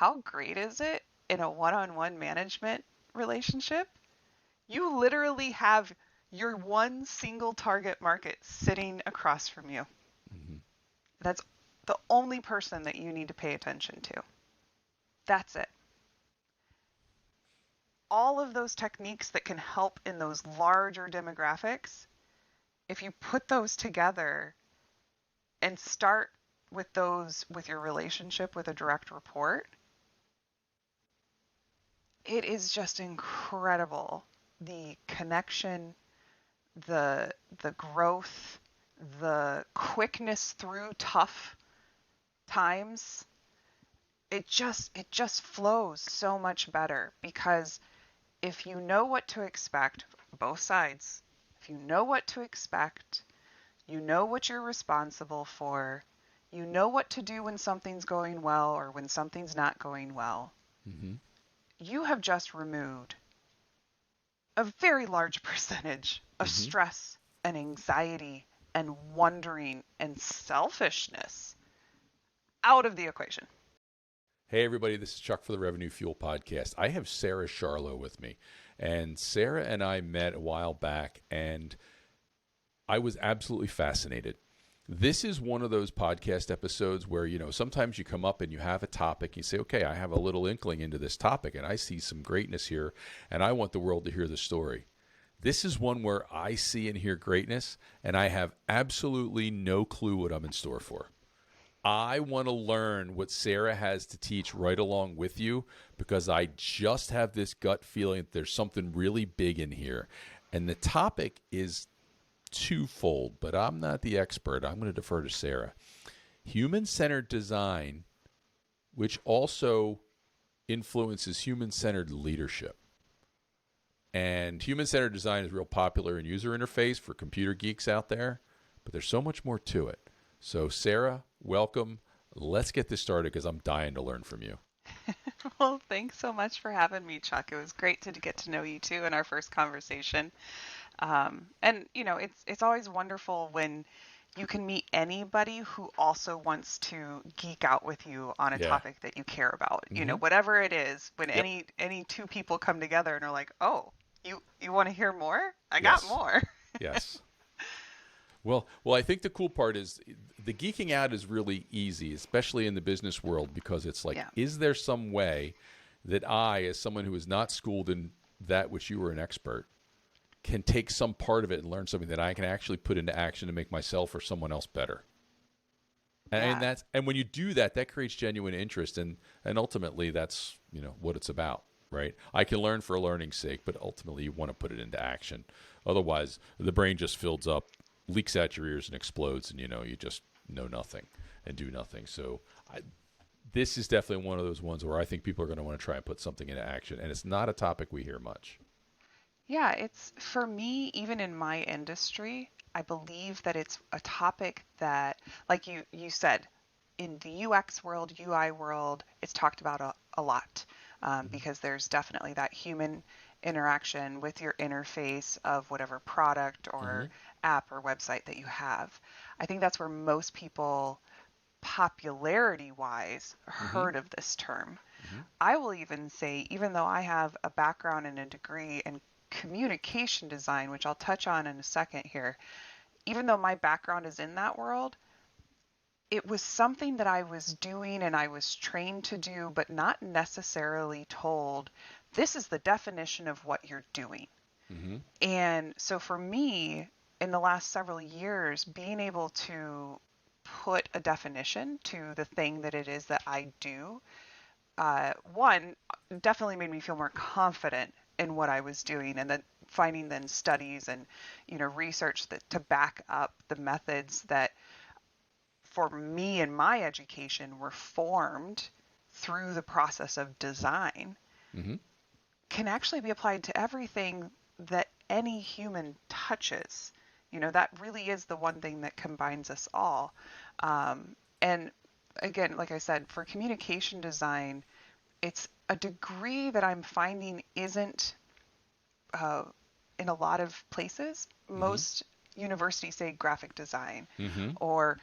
how great is it in a one-on-one management relationship? You literally have your one single target market sitting across from you. Mm-hmm. That's the only person that you need to pay attention to. That's it. All of those techniques that can help in those larger demographics, if you put those together and start with those with your relationship with a direct report, it is just incredible. The connection, the growth, the quickness through tough times, it just flows so much better because if you know what to expect, both sides, if you know what to expect, you know what you're responsible for, you know what to do when something's going well or when something's not going well, Mm-hmm. you have just removed a very large percentage of Mm-hmm. stress and anxiety and wondering and selfishness out of the equation. Hey, everybody, this is Chuck for the Revenue Fuel Podcast. I have Sarah Charlo with me. And Sarah and I met a while back, and I was absolutely fascinated. This is one of those podcast episodes where, sometimes you come up and you have a topic, you say, okay, I have a little inkling into this topic, and I see some greatness here, and I want the world to hear the story. This is one where I see and hear greatness, and I have absolutely no clue what I'm in store for. I want to learn what Sarah has to teach right along with you because I just have this gut feeling that there's something really big in here. And the topic is twofold, but I'm not the expert. I'm going to defer to Sarah. Human-centered design, which also influences human-centered leadership. And human-centered design is real popular in user interface for computer geeks out there, but there's so much more to it. So, Sarah, welcome. Let's get this started because I'm dying to learn from you. Well, thanks so much for having me, Chuck. It was great to get to know you too in our first conversation. And it's always wonderful when you can meet anybody who also wants to geek out with you on a Yeah. topic that you care about. Mm-hmm. Whatever it is, when Yep. any two people come together and are like, "Oh, you want to hear more? I got Yes. more." Yes. Well, I think the cool part is the geeking out is really easy, especially in the business world, because it's like, Yeah. is there some way that I, as someone who is not schooled in that which you were an expert, can take some part of it and learn something that I can actually put into action to make myself or someone else better? And Yeah. and when you do that, that creates genuine interest, and ultimately that's what it's about, right? I can learn for learning's sake, but ultimately you want to put it into action. Otherwise, the brain just fills up, leaks out your ears, and explodes, and you just know nothing and do nothing. So this is definitely one of those ones where I think people are going to want to try and put something into action, and it's not a topic we hear much. Yeah, it's for me, even in my industry, I believe that it's a topic that, like you said, in the UX world, UI world, it's talked about a lot Mm-hmm. because there's definitely that human interaction with your interface of whatever product Mm-hmm. or app or website that you have. I think that's where most people, popularity wise, Mm-hmm. heard of this term. Mm-hmm. I will even say, even though I have a background and a degree in communication design, which I'll touch on in a second here, even though my background is in that world, it was something that I was doing and I was trained to do, but not necessarily told this is the definition of what you're doing. Mm-hmm. And so for me, in the last several years, being able to put a definition to the thing that it is that I do, one, definitely made me feel more confident in what I was doing, and then finding then studies and research that to back up the methods that for me and my education were formed through the process of design Mm-hmm. can actually be applied to everything that any human touches. That really is the one thing that combines us all. And again, like I said, for communication design, it's a degree that I'm finding isn't uh, in a lot of places. Mm-hmm. Most universities say graphic design, Mm-hmm. or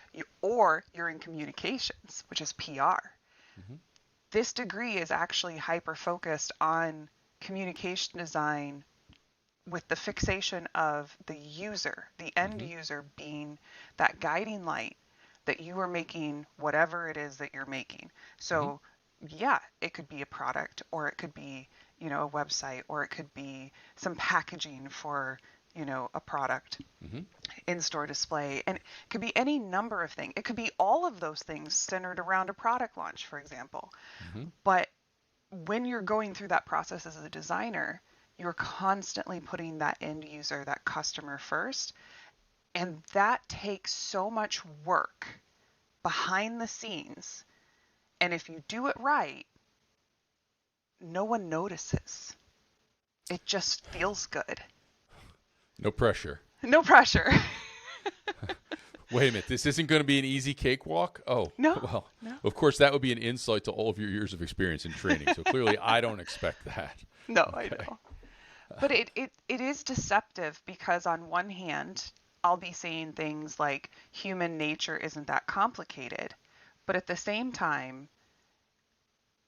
you're in communications, which is PR. Mm-hmm. this degree is actually hyper focused on communication design with the fixation of the user, the end Mm-hmm. user being that guiding light that you are making whatever it is that you're making. Mm-hmm. So, yeah, it could be a product, or it could be, a website, or it could be some packaging for, a product, Mm-hmm. in-store display, and it could be any number of things. It could be all of those things centered around a product launch, for example. Mm-hmm. But when you're going through that process as a designer, you're constantly putting that end user, that customer first. And that takes so much work behind the scenes. And if you do it right, no one notices. It just feels good. No pressure. No pressure. Wait a minute, this isn't going to be an easy cakewalk? Oh, No, well, no, of course, that would be an insight to all of your years of experience in training. So clearly, I don't expect that. no, I Okay. know. But it is deceptive because on one hand, I'll be saying things like human nature isn't that complicated. But at the same time,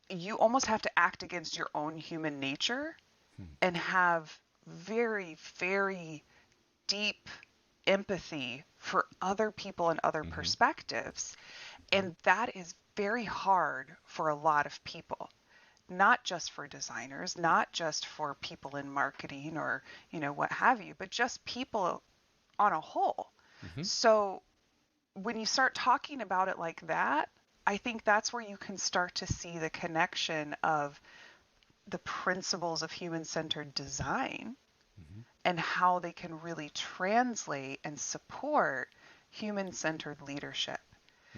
you almost have to act against your own human nature Hmm. and have very, very deep empathy for other people and other Mm-hmm. perspectives. And that is very hard for a lot of people, not just for designers, not just for people in marketing or, what have you, but just people on a whole. Mm-hmm. So when you start talking about it like that, I think that's where you can start to see the connection of the principles of human centered design Mm-hmm. and how they can really translate and support human centered leadership.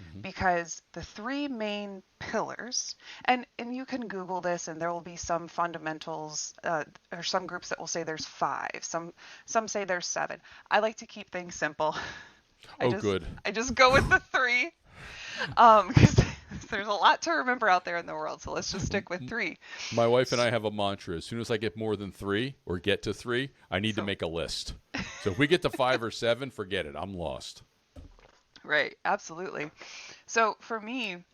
Mm-hmm. Because the three main pillars, and you can Google this, and there will be some fundamentals, or some groups that will say there's five, some say there's seven. I like to keep things simple. I Oh, just good. I just go with the three, because there's a lot to remember out there in the world. So let's just stick with three. My wife and I have a mantra. As soon as I get more than three or get to three, I need to So make a list. So if we get to five or seven, forget it. I'm lost. right, absolutely. So for me,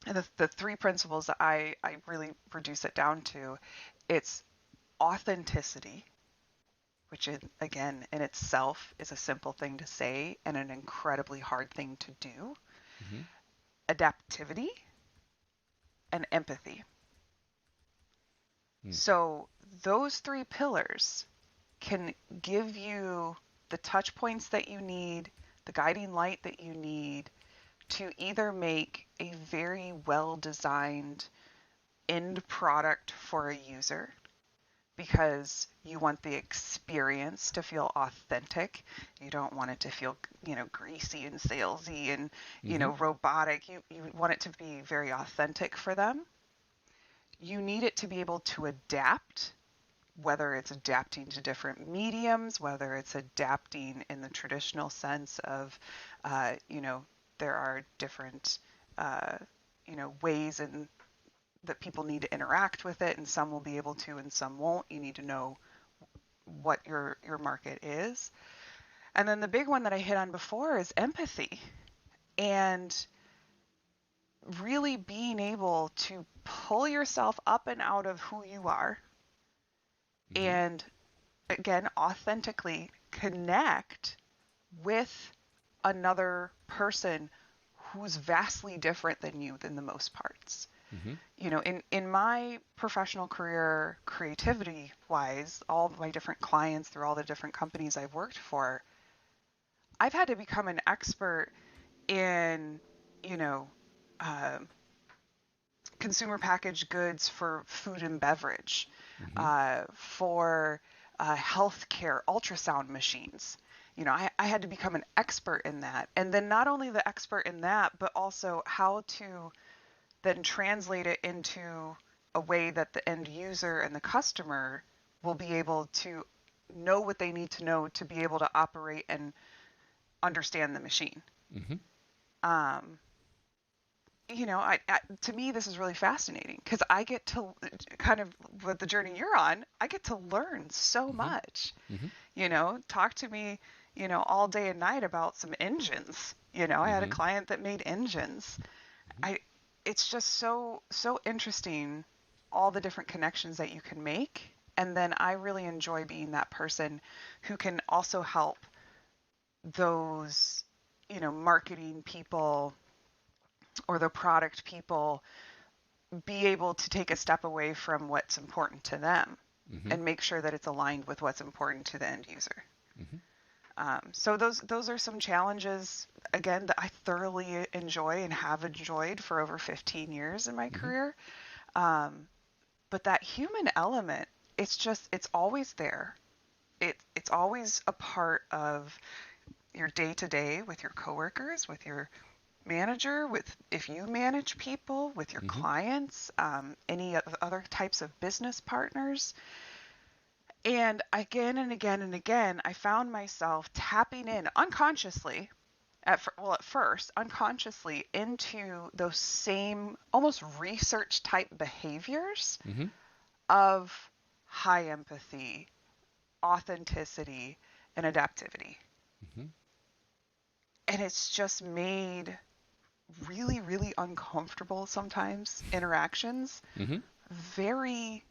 the three principles that I really reduce it down to, it's authenticity, which is, again, in itself is a simple thing to say and an incredibly hard thing to do. Mm-hmm. Adaptivity and empathy. Mm. So those three pillars can give you the touch points that you need, the guiding light that you need to either make a very well designed end product for a user, because you want the experience to feel authentic. You don't want it to feel, greasy and salesy and, Mm-hmm. robotic. You want it to be very authentic for them. You need it to be able to adapt, whether it's adapting to different mediums, whether it's adapting in the traditional sense of, there are different, uh, ways in that people need to interact with it, and some will be able to and some won't. You need to know what your market is. And then the big one that I hit on before is empathy, and really being able to pull yourself up and out of who you are Mm-hmm. and, again, authentically connect with another person who's vastly different than you than the most parts. Mm-hmm. In my professional career, creativity wise, all of my different clients through all the different companies I've worked for, I've had to become an expert in, you know, uh, consumer packaged goods for food and beverage, Mm-hmm. for healthcare ultrasound machines. I had to become an expert in that. And then not only the expert in that, but also how to then translate it into a way that the end user and the customer will be able to know what they need to know to be able to operate and understand the machine. Mm-hmm. Um, to me, this is really fascinating because I get to kind of with the journey you're on, I get to learn so Mm-hmm. much. Mm-hmm. Talk to me, all day and night about some engines. I had a Mm-hmm. client that made engines. I it's just so interesting, all the different connections that you can make. And then I really enjoy being that person who can also help those, marketing people or the product people be able to take a step away from what's important to them Mm-hmm. and make sure that it's aligned with what's important to the end user. Mm-hmm. So those are some challenges again that I thoroughly enjoy and have enjoyed for over 15 years in my Mm-hmm. career. But that human element, it's always there. It's always a part of your day to day with your coworkers, with your manager, with if you manage people, with your Mm-hmm. clients, any other types of business partners. And again and again and again, I found myself tapping in unconsciously, at first, unconsciously into those same almost research type behaviors Mm-hmm. of high empathy, authenticity, and adaptivity. Mm-hmm. And it's just made really, really uncomfortable sometimes interactions Mm-hmm. very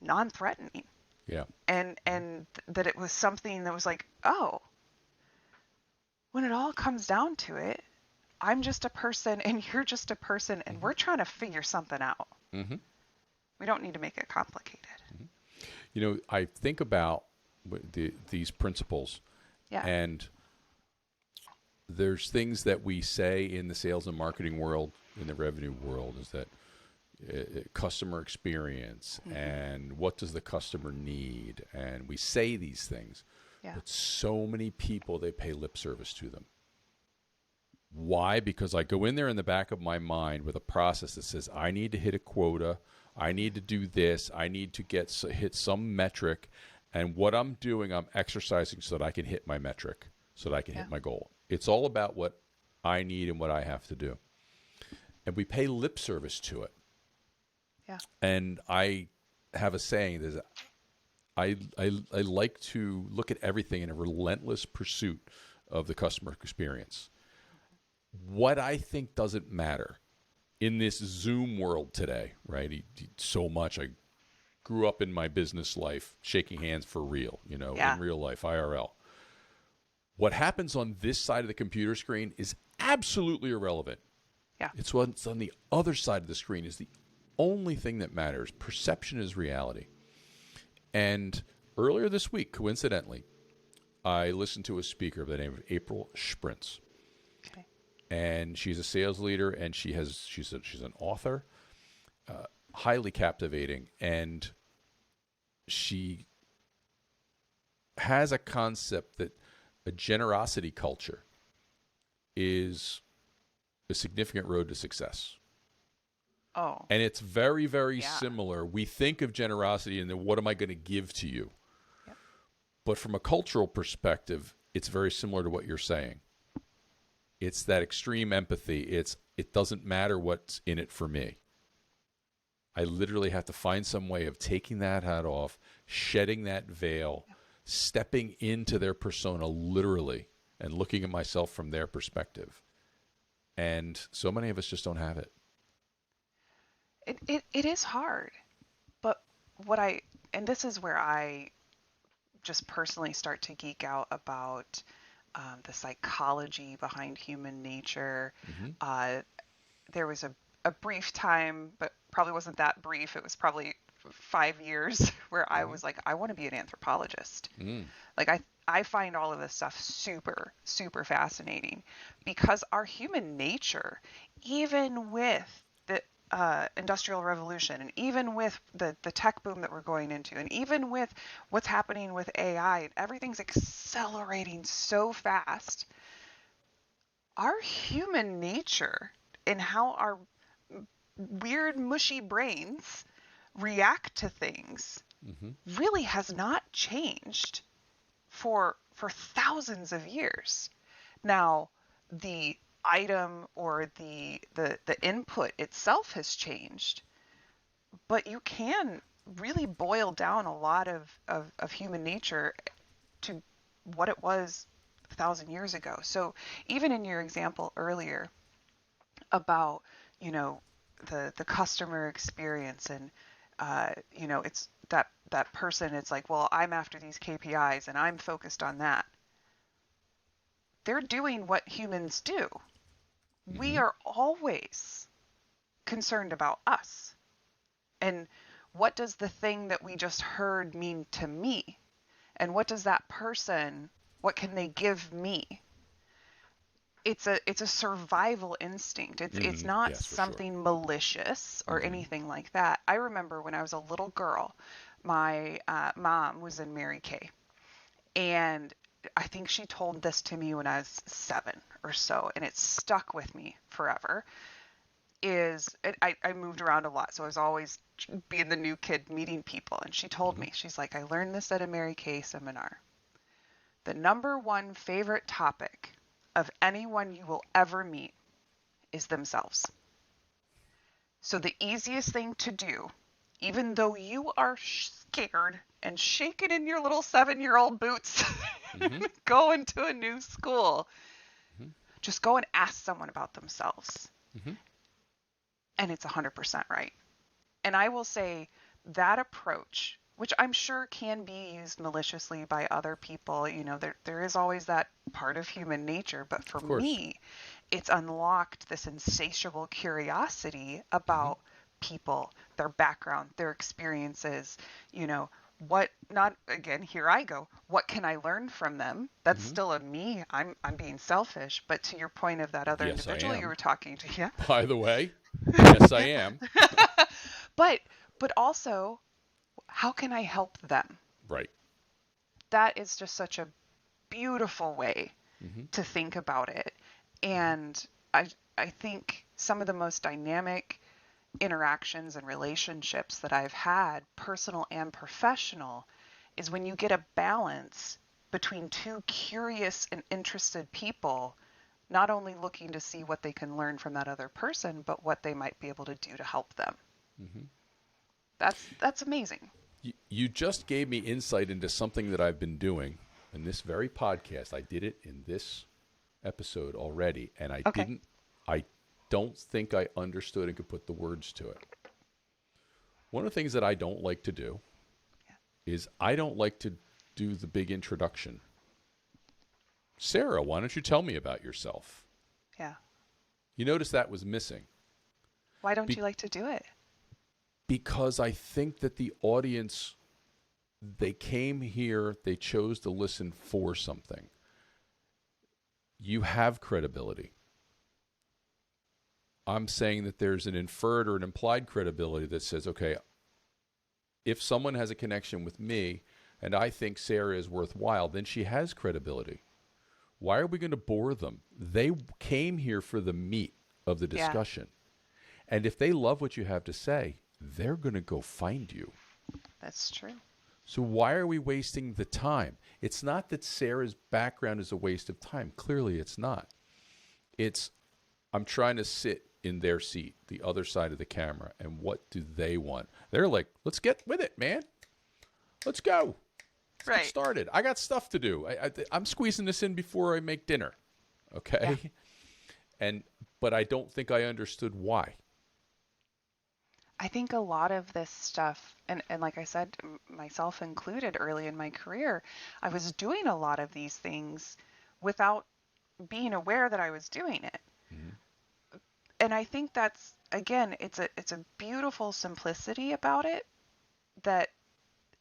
non-threatening. Yeah. And that it was something that was like, oh, when it all comes down to it, I'm just a person and you're just a person and Mm-hmm. we're trying to figure something out. Mm-hmm. We don't need to make it complicated. I think about these principles, Yeah. and there's things that we say in the sales and marketing world, in the revenue world, is that customer experience Hmm. and what does the customer need, and we say these things, Yeah. but so many people, they pay lip service to them. Why? Because I go in there in the back of my mind with a process that says I need to hit a quota, I need to do this, I need to hit some metric, and what I'm doing, I'm exercising so that I can hit my metric, so that I can Yeah. hit my goal. It's all about what I need and what I have to do, and we pay lip service to it. Yeah. And I have a saying that I like to look at everything in a relentless pursuit of the customer experience. What I think doesn't matter in this Zoom world today, right? So much. I grew up in my business life shaking hands for real, in Yeah. real life, IRL. What happens on this side of the computer screen is absolutely irrelevant. Yeah. It's what's on the other side of the screen is the only thing that matters. Perception is reality. And earlier this week, coincidentally, I listened to a speaker by the name of April Sprintz, Okay. and she's a sales leader, and she's an author, highly captivating, and she has a concept that a generosity culture is a significant road to success. Oh. And it's very, very Yeah. similar. We think of generosity and then what am I going to give to you? Yep. But from a cultural perspective, it's very similar to what you're saying. It's that extreme empathy. It doesn't matter what's in it for me. I literally have to find some way of taking that hat off, shedding that veil, stepping into their persona literally, and looking at myself from their perspective. And so many of us just don't have it. It is hard, but what I and this is where I just personally start to geek out about the psychology behind human nature. Mm-hmm. Uh, there was a brief time, but probably wasn't that brief. It was probably 5 years where I Mm-hmm. was like, I want to be an anthropologist. Mm. Like I find all of this stuff super, super fascinating because our human nature, even with the industrial revolution and even with the tech boom that we're going into and even with what's happening with AI, everything's accelerating so fast. Our human nature and how our weird, mushy brains react to things Mm-hmm. really has not changed for thousands of years. Now, the item or the input itself has changed, but you can really boil down a lot of human nature to what it was 1,000 years ago. So even in your example earlier about, you know, the customer experience, and it's that person. It's like, well, I'm after these KPIs and I'm focused on that. They're doing what humans do. We Mm-hmm. are always concerned about us. And what does the thing that we just heard mean to me? And what does that person, what can they give me? It's a survival instinct. It's Mm-hmm. not Yes, for sure. something malicious or Mm-hmm. anything like that. I remember when I was a little girl, my mom was in Mary Kay, and I think she told this to me when I was 7 or so, and it stuck with me forever. I moved around a lot, so I was always being the new kid meeting people, and she told Mm-hmm. me, she's like, I learned this at a Mary Kay seminar. The number one favorite topic of anyone you will ever meet is themselves. So the easiest thing to do, even though you are scared and shaking in your little 7-year-old boots Mm-hmm. going to a new school, Mm-hmm. just go and ask someone about themselves. Mm-hmm. And it's 100% right. And I will say that approach, which I'm sure can be used maliciously by other people, there is always that part of human nature. But for Of course. me, it's unlocked this insatiable curiosity Mm-hmm. about people, their background, their experiences, you know, what not again, here I go. What can I learn from them? That's Mm-hmm. still a me. I'm being selfish, but to your point of that other Yes, I individual you am. were talking to, yeah. By the way, yes, I am. but but also, how can I help them? Right. That is just such a beautiful way Mm-hmm. to think about it. Mm-hmm. And I think some of the most dynamic interactions and relationships that I've had, personal and professional, is when you get a balance between two curious and interested people, not only looking to see what they can learn from that other person, but what they might be able to do to help them. Mm-hmm. That's amazing. You just gave me insight into something that I've been doing in this very podcast. I did it in this episode already, and Okay. I don't think I understood and could put the words to it. One of the things that I don't like to do is I don't like to do the big introduction. Sarah, why don't you tell me about yourself? Yeah. You notice that was missing. Why don't Be- you like to do it? because I think that the audience, they came here, they chose to listen for something. You have credibility. I'm saying that there's an inferred or an implied credibility that says, okay, if someone has a connection with me and I think Sarah is worthwhile, then she has credibility. Why are we going to bore them? They came here for the meat of the Yeah, discussion. And if they love what you have to say, they're going to go find you. that's true. So why are we wasting the time? It's not that Sarah's background is a waste of time. Clearly it's not. It's I'm trying to sit in their seat, the other side of the camera, and what do they want? They're like, let's get with it, man. Let's go. Let's get Right. started. I got stuff to do. I'm squeezing this in before I make dinner. Yeah. Okay? And but I don't think I understood why. I think a lot of this stuff, and like I said, myself included early in my career, I was doing a lot of these things without being aware that I was doing it. Mm-hmm. And I think that's, again, it's a beautiful simplicity about it that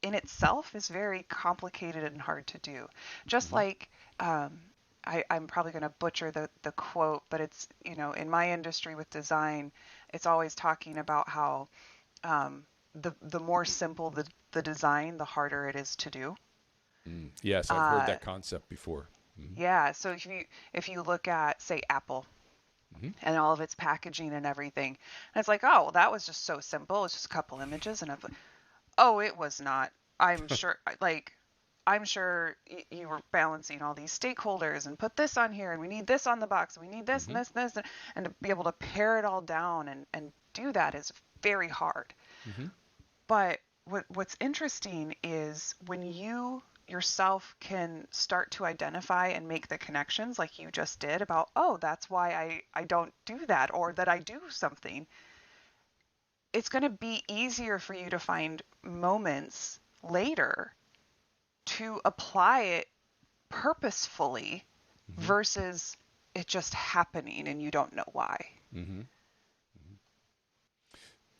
in itself is very complicated and hard to do. Just Mm-hmm. like I'm probably going to butcher the quote, but it's, in my industry with design, it's always talking about how the more simple the design, the harder it is to do. Yes, I've heard Uh, that concept before. Mm-hmm. yeah, so if you look at, say, Apple Mm-hmm. and all of its packaging and everything, and it's like, oh, well, that was just so simple. It's just a couple images, and I'm like, oh, it was not. I'm sure, like, I'm sure you were balancing all these stakeholders and put this on here, and we need this on the box, and we need this and Mm-hmm. this and this, and to be able to pare it all down and do that is very hard. Mm-hmm. But what's interesting is when you yourself can start to identify and make the connections like you just did about, oh, that's why I don't do that or that I do something. it's going to be easier for you to find moments later to apply it purposefully Hmm. versus it just happening and you don't know why. Hmm.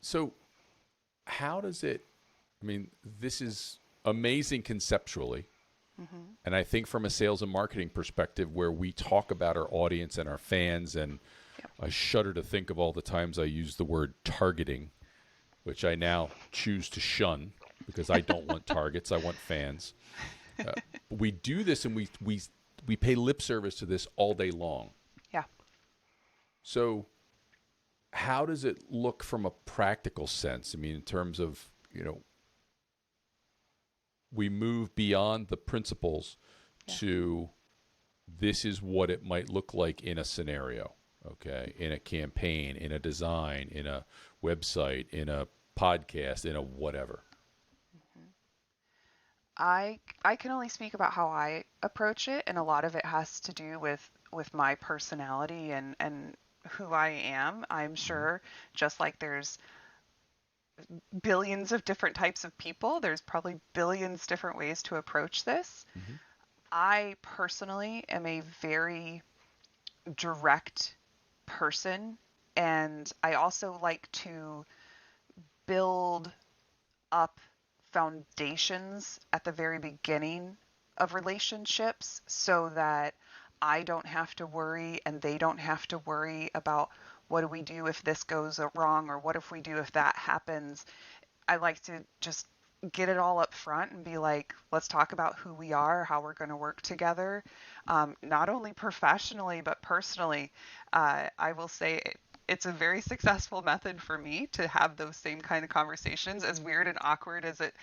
So, how does it? I mean, this is amazing conceptually. Hmm. And I think from a sales and marketing perspective, where we talk about our audience and our fans, and Yep. I shudder to think of all the times I use the word targeting, which I now choose to shun because I don't want targets. I want fans. Uh, we do this, and we pay lip service to this all day long. Yeah. So, how does it look from a practical sense? I mean, in terms of, we move beyond the principles Yeah. to this is what it might look like in a scenario, okay, in a campaign, in a design, in a website, in a podcast, in a whatever. I can only speak about how I approach it, and a lot of it has to do with my personality and who I am. I'm Mm-hmm. sure just like there's billions of different types of people, there's probably billions different ways to approach this. Mm-hmm. I personally am a very direct person, and I also like to build up foundations at the very beginning of relationships so that I don't have to worry and they don't have to worry about what do we do if this goes wrong or what if we do if that happens. I like to just get it all up front and be like, let's talk about who we are, how we're going to work together, not only professionally, but personally. I will say it's a very successful method for me to have those same kind of conversations, as weird and awkward as it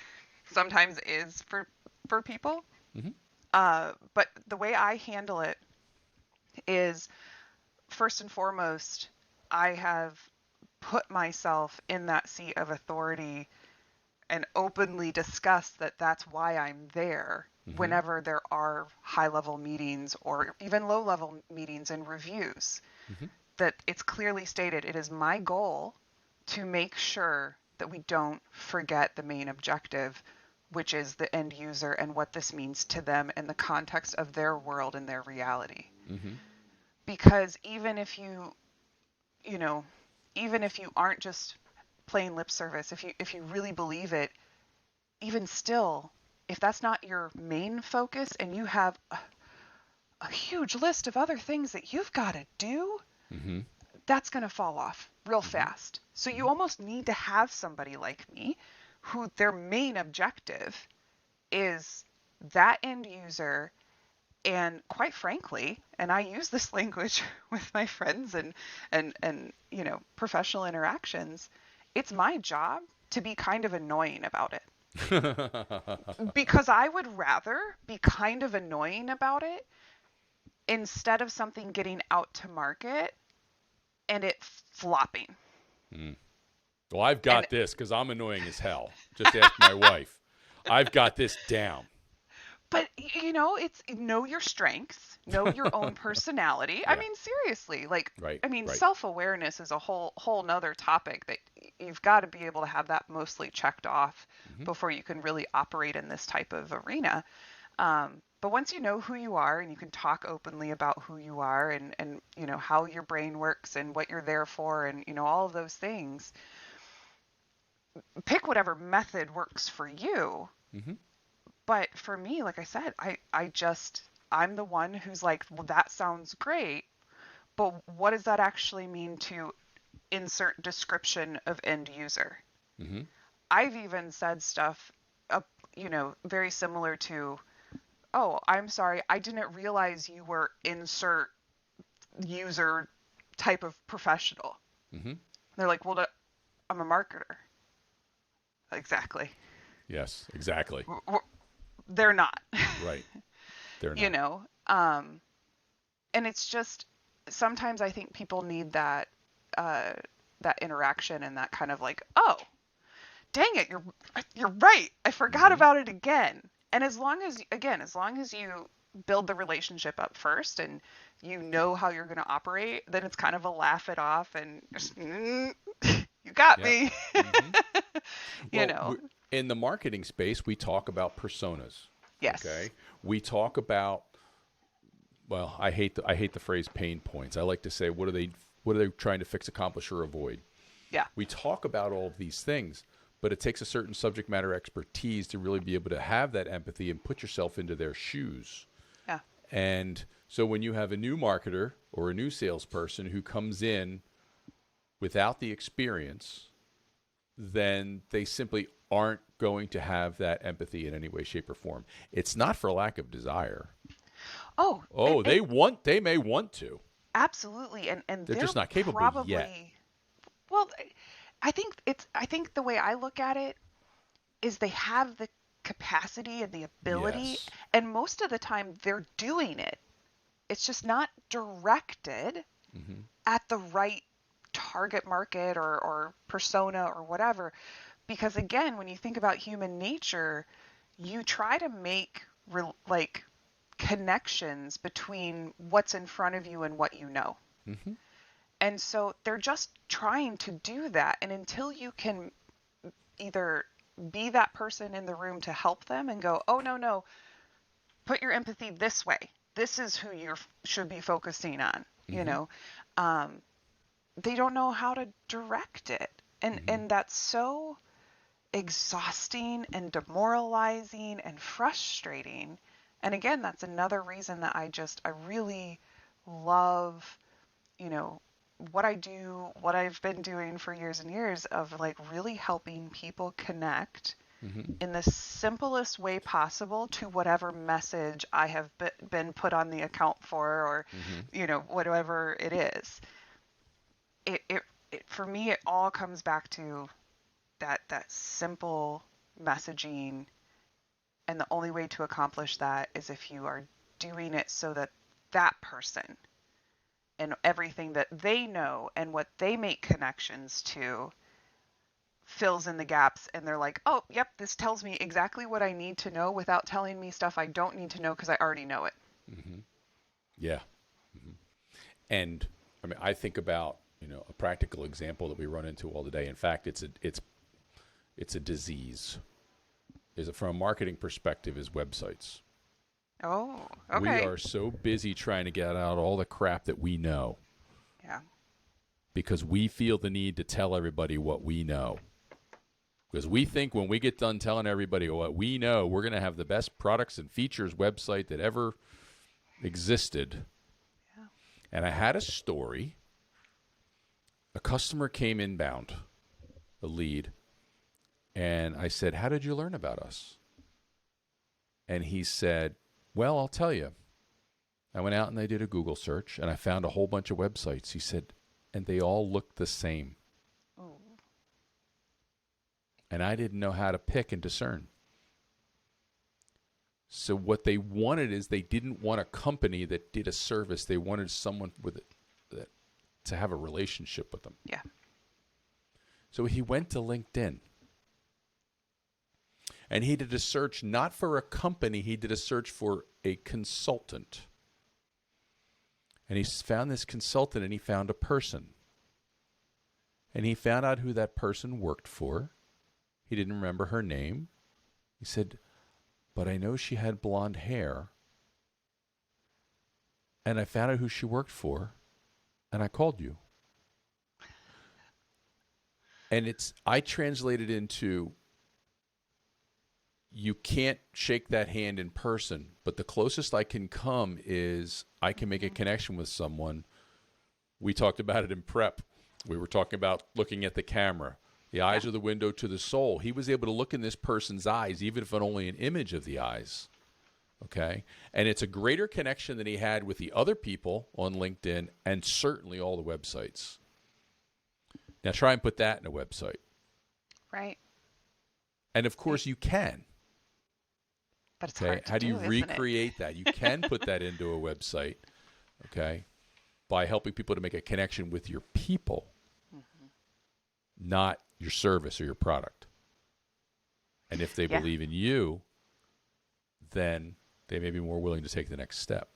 sometimes is for people. Mm-hmm. But the way I handle it is first and foremost, I have put myself in that seat of authority and openly discuss that that's why I'm there Mm-hmm. whenever there are high level meetings or even low level meetings and reviews. Mm-hmm. That it's clearly stated it is my goal to make sure that we don't forget the main objective, which is the end user and what this means to them in the context of their world and their reality. Mm-hmm. Because you know, even if you aren't just plain lip service, if you really believe it, even still, if that's not your main focus and you have a huge list of other things that you've got to do, Mm-hmm. that's going to fall off real Mm-hmm. fast. So you almost need to have somebody like me who their main objective is that end user. And quite frankly, and I use this language with my friends and professional interactions, it's my job to be kind of annoying about it. Because I would rather be kind of annoying about it instead of something getting out to market and it flopping. Mm. Well, I've And got this because I'm annoying as hell. Just ask my wife. I've got this down. but it's know your strengths, know your own personality. I Yeah. mean, seriously, like, Right. I mean, Right. self-awareness is a whole nother topic that you've got to be able to have that mostly checked off Mm-hmm. before you can really operate in this type of arena. But once you know who you are and you can talk openly about who you are and how your brain works and what you're there for and all of those things, pick whatever method works for you. Mm-hmm. But for me, like I said, I'm the one who's like, well, that sounds great, but what does that actually mean to insert description of end user? Mm-hmm. I've even said stuff, very similar to, oh, I'm sorry, I didn't realize you were insert user type of professional. Mm-hmm. They're like, well, I'm a marketer. Exactly. Yes. Exactly. They're not. Right. They're you not. know, um, and it's just sometimes I think people need uh, that interaction and that kind of like, oh, dang it, you're right. I forgot Mm-hmm. about it again. And as long as you build the relationship up first and you know how you're going to operate, then it's kind of a laugh it off and just, You got Yep. me. hmm You Well, know. in the marketing space, we talk about personas. Yes. Okay, we talk about. Well, I hate the phrase pain points. I like to say, what are they trying to fix, accomplish, or avoid? Yeah. We talk about all of these things, but it takes a certain subject matter expertise to really be able to have that empathy and put yourself into their shoes. Yeah. And so when you have a new marketer or a new salesperson who comes in without the experience, then they simply aren't going to have that empathy in any way, shape, or form. It's not for lack of desire. Oh, Oh, they may want to. absolutely. And They're they're just not capable yet. probably, well, I think the way I look at it is they have the capacity and the ability, Yes. and most of the time they're doing it. It's just not directed hmm at the right target market or persona or whatever. Because again, when you think about human nature, you try to make like connections between what's in front of you and what you know. hmm And so they're just trying to do that. And until you can either be that person in the room to help them and go, oh, no, no, put your empathy this way. This is who you should be focusing on, you hmm know. Um, they don't know how to direct it. hmm And that's so exhausting and demoralizing and frustrating. And again, that's another reason that I really love, you know, what I do, what I've been doing for years and years of like really helping people connect hmm in the simplest way possible to whatever message I have been put on the account for, or, hmm whatever it is. For me, it all comes back to that simple messaging, and the only way to accomplish that is if you are doing it so that that person and everything that they know and what they make connections to fills in the gaps, and they're like, oh, yep, this tells me exactly what I need to know without telling me stuff I don't need to know because I already know it. hmm Yeah. hmm And I mean, I think about a practical example that we run into all the day. In fact, it's a disease. Is it from a marketing perspective? Is websites. Oh, We okay. are so busy trying to get out all the crap that we know Yeah. because we feel the need to tell everybody what we know. Because we think when we get done telling everybody what we know, we're going to have the best products and features website that ever existed. Yeah. And I had a story. A customer came inbound, a lead, and I said, "How did you learn about us?" And he said, "Well, I'll tell you. I went out and I did a Google search and I found a whole bunch of websites." He said, "And they all looked the same. Oh, And I didn't know how to pick and discern." So what they wanted is they didn't want a company that did a service. They wanted someone with it that to have a relationship with them. yeah. So he went to LinkedIn and he did a search not for a company, he did a search for a consultant. And he found this consultant and he found a person. And he found out who that person worked for. He didn't remember her name. He said, "But I know she had blonde hair. And I found out who she worked for. And I called you." And I translated into, you can't shake that hand in person, but the closest I can come is I can make a Hmm. connection with someone. We talked about it in prep. We were talking about looking at the camera. The Yeah. eyes are the window to the soul. He was able to look in this person's eyes, even if it only an image of the eyes. Okay. And it's a greater connection than he had with the other people on LinkedIn and certainly all the websites. Now try and put that in a website. Right. And of course you can. But it's Okay. hard to How do you do, isn't it? recreate that? You can put that into a website. Okay. By helping people to make a connection with your people, Hmm. not your service or your product. And if they Yeah. believe in you, then they may be more willing to take the next step.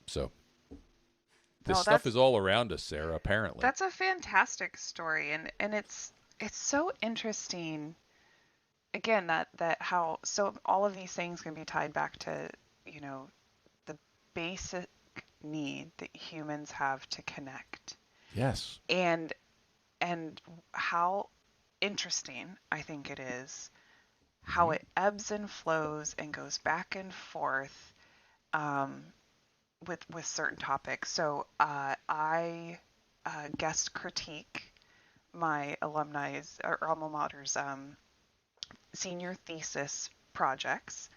So This No, stuff is all around us, Sarah, apparently. that's a fantastic story, and it's so interesting again that how so all of these things can be tied back to, you know, the basic need that humans have to connect. Yes. And and how interesting I think it is how Hmm. it ebbs and flows and goes back and forth um, with certain topics. So I guest critique my alumni's or alma mater's senior thesis projects.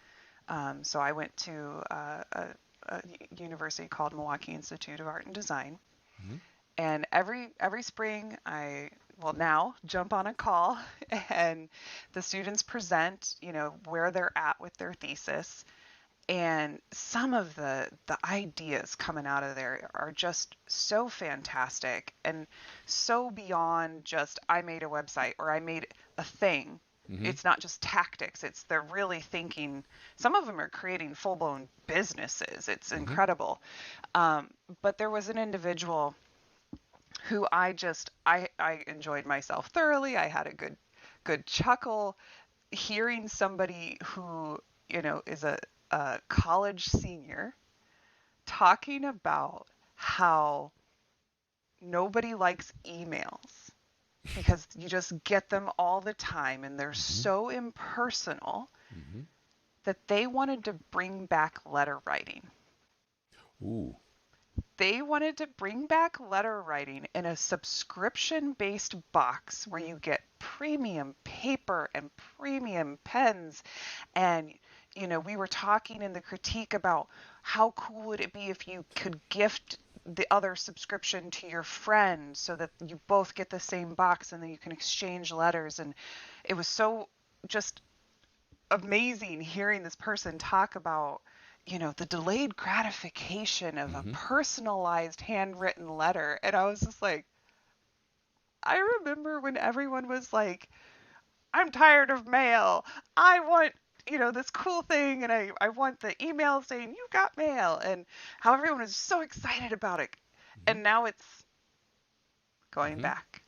So I went to a university called Milwaukee Institute of Art and Design, Hmm. and every spring I will now jump on a call and the students present, you know, where they're at with their thesis, and some of the ideas coming out of there are just so fantastic and so beyond just I made a website or I made a thing. Hmm. It's not just tactics, it's they're really thinking. Some of them are creating full-blown businesses. It's Hmm. incredible. um, but there was an individual who I enjoyed myself thoroughly. I had a good chuckle hearing somebody who, you know, is a college senior talking about how nobody likes emails because you just get them all the time and they're Hmm. so impersonal Hmm. that they wanted to bring back letter writing. Ooh. They wanted to bring back letter writing in a subscription based box where you get premium paper and premium pens. And, you know, we were talking in the critique about how cool would it be if you could gift the other subscription to your friend so that you both get the same box and then you can exchange letters. And it was so just amazing hearing this person talk about, you know, the delayed gratification of a Hmm. personalized handwritten letter. And I was just like, I remember when everyone was like, I'm tired of mail. I want, you know, this cool thing, and I want the email saying you got mail, and how everyone was so excited about it. Hmm. And now it's going Hmm. back.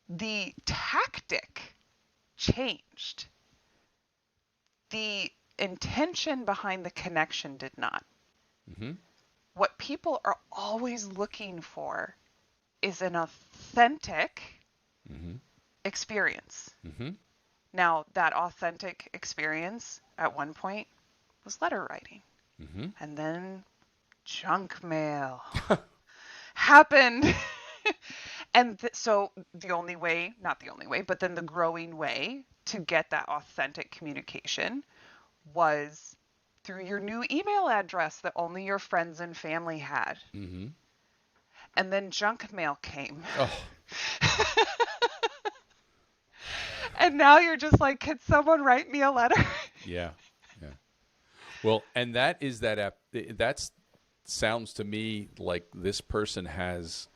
The tactic changed. The intention behind the connection did not. Hmm. What people are always looking for is an authentic Hmm. experience. Hmm. Now, that authentic experience at one point was letter writing. Hmm. And then junk mail happened. And so the only way, not the only way, but then the growing way to get that authentic communication was through your new email address that only your friends and family had. Hmm. And then junk mail came. Oh, And now you're just like, can someone write me a letter? yeah. Yeah. Well, and that is that app. That's sounds to me like this person has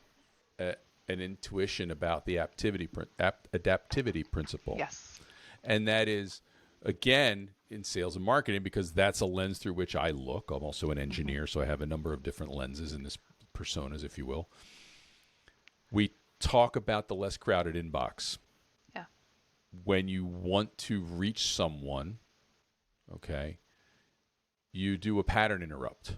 a, an intuition about the adaptivity principle, Yes. and that is again in sales and marketing because that's a lens through which I look. I'm also an Hmm. engineer, so I have a number of different lenses in this personas, if you will. We talk about the less crowded inbox Yeah. when you want to reach someone. Okay, you do a pattern interrupt.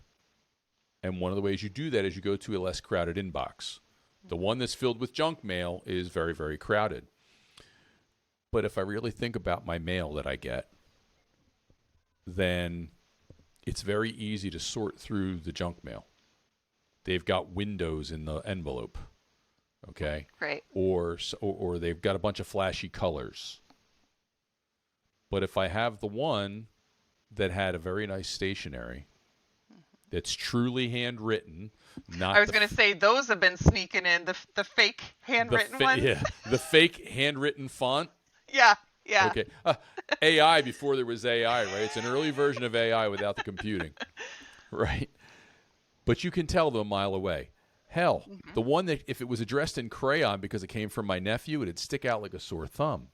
And one of the ways you do that is you go to a less crowded inbox. The one that's filled with junk mail is very, very crowded. But if I really think about my mail that I get, then it's very easy to sort through the junk mail. They've got windows in the envelope, okay? Great. Or they've got a bunch of flashy colors. But if I have the one that had a very nice stationery that's truly handwritten, I not was the going to say those have been sneaking in the fake handwritten ones. yeah, the fake handwritten font. Yeah. Yeah. Okay, AI before there was AI, right? It's an early version of AI without the computing, right? But you can tell them a mile away. Hell, Hmm. the one that if it was addressed in crayon because it came from my nephew, it'd stick out like a sore thumb,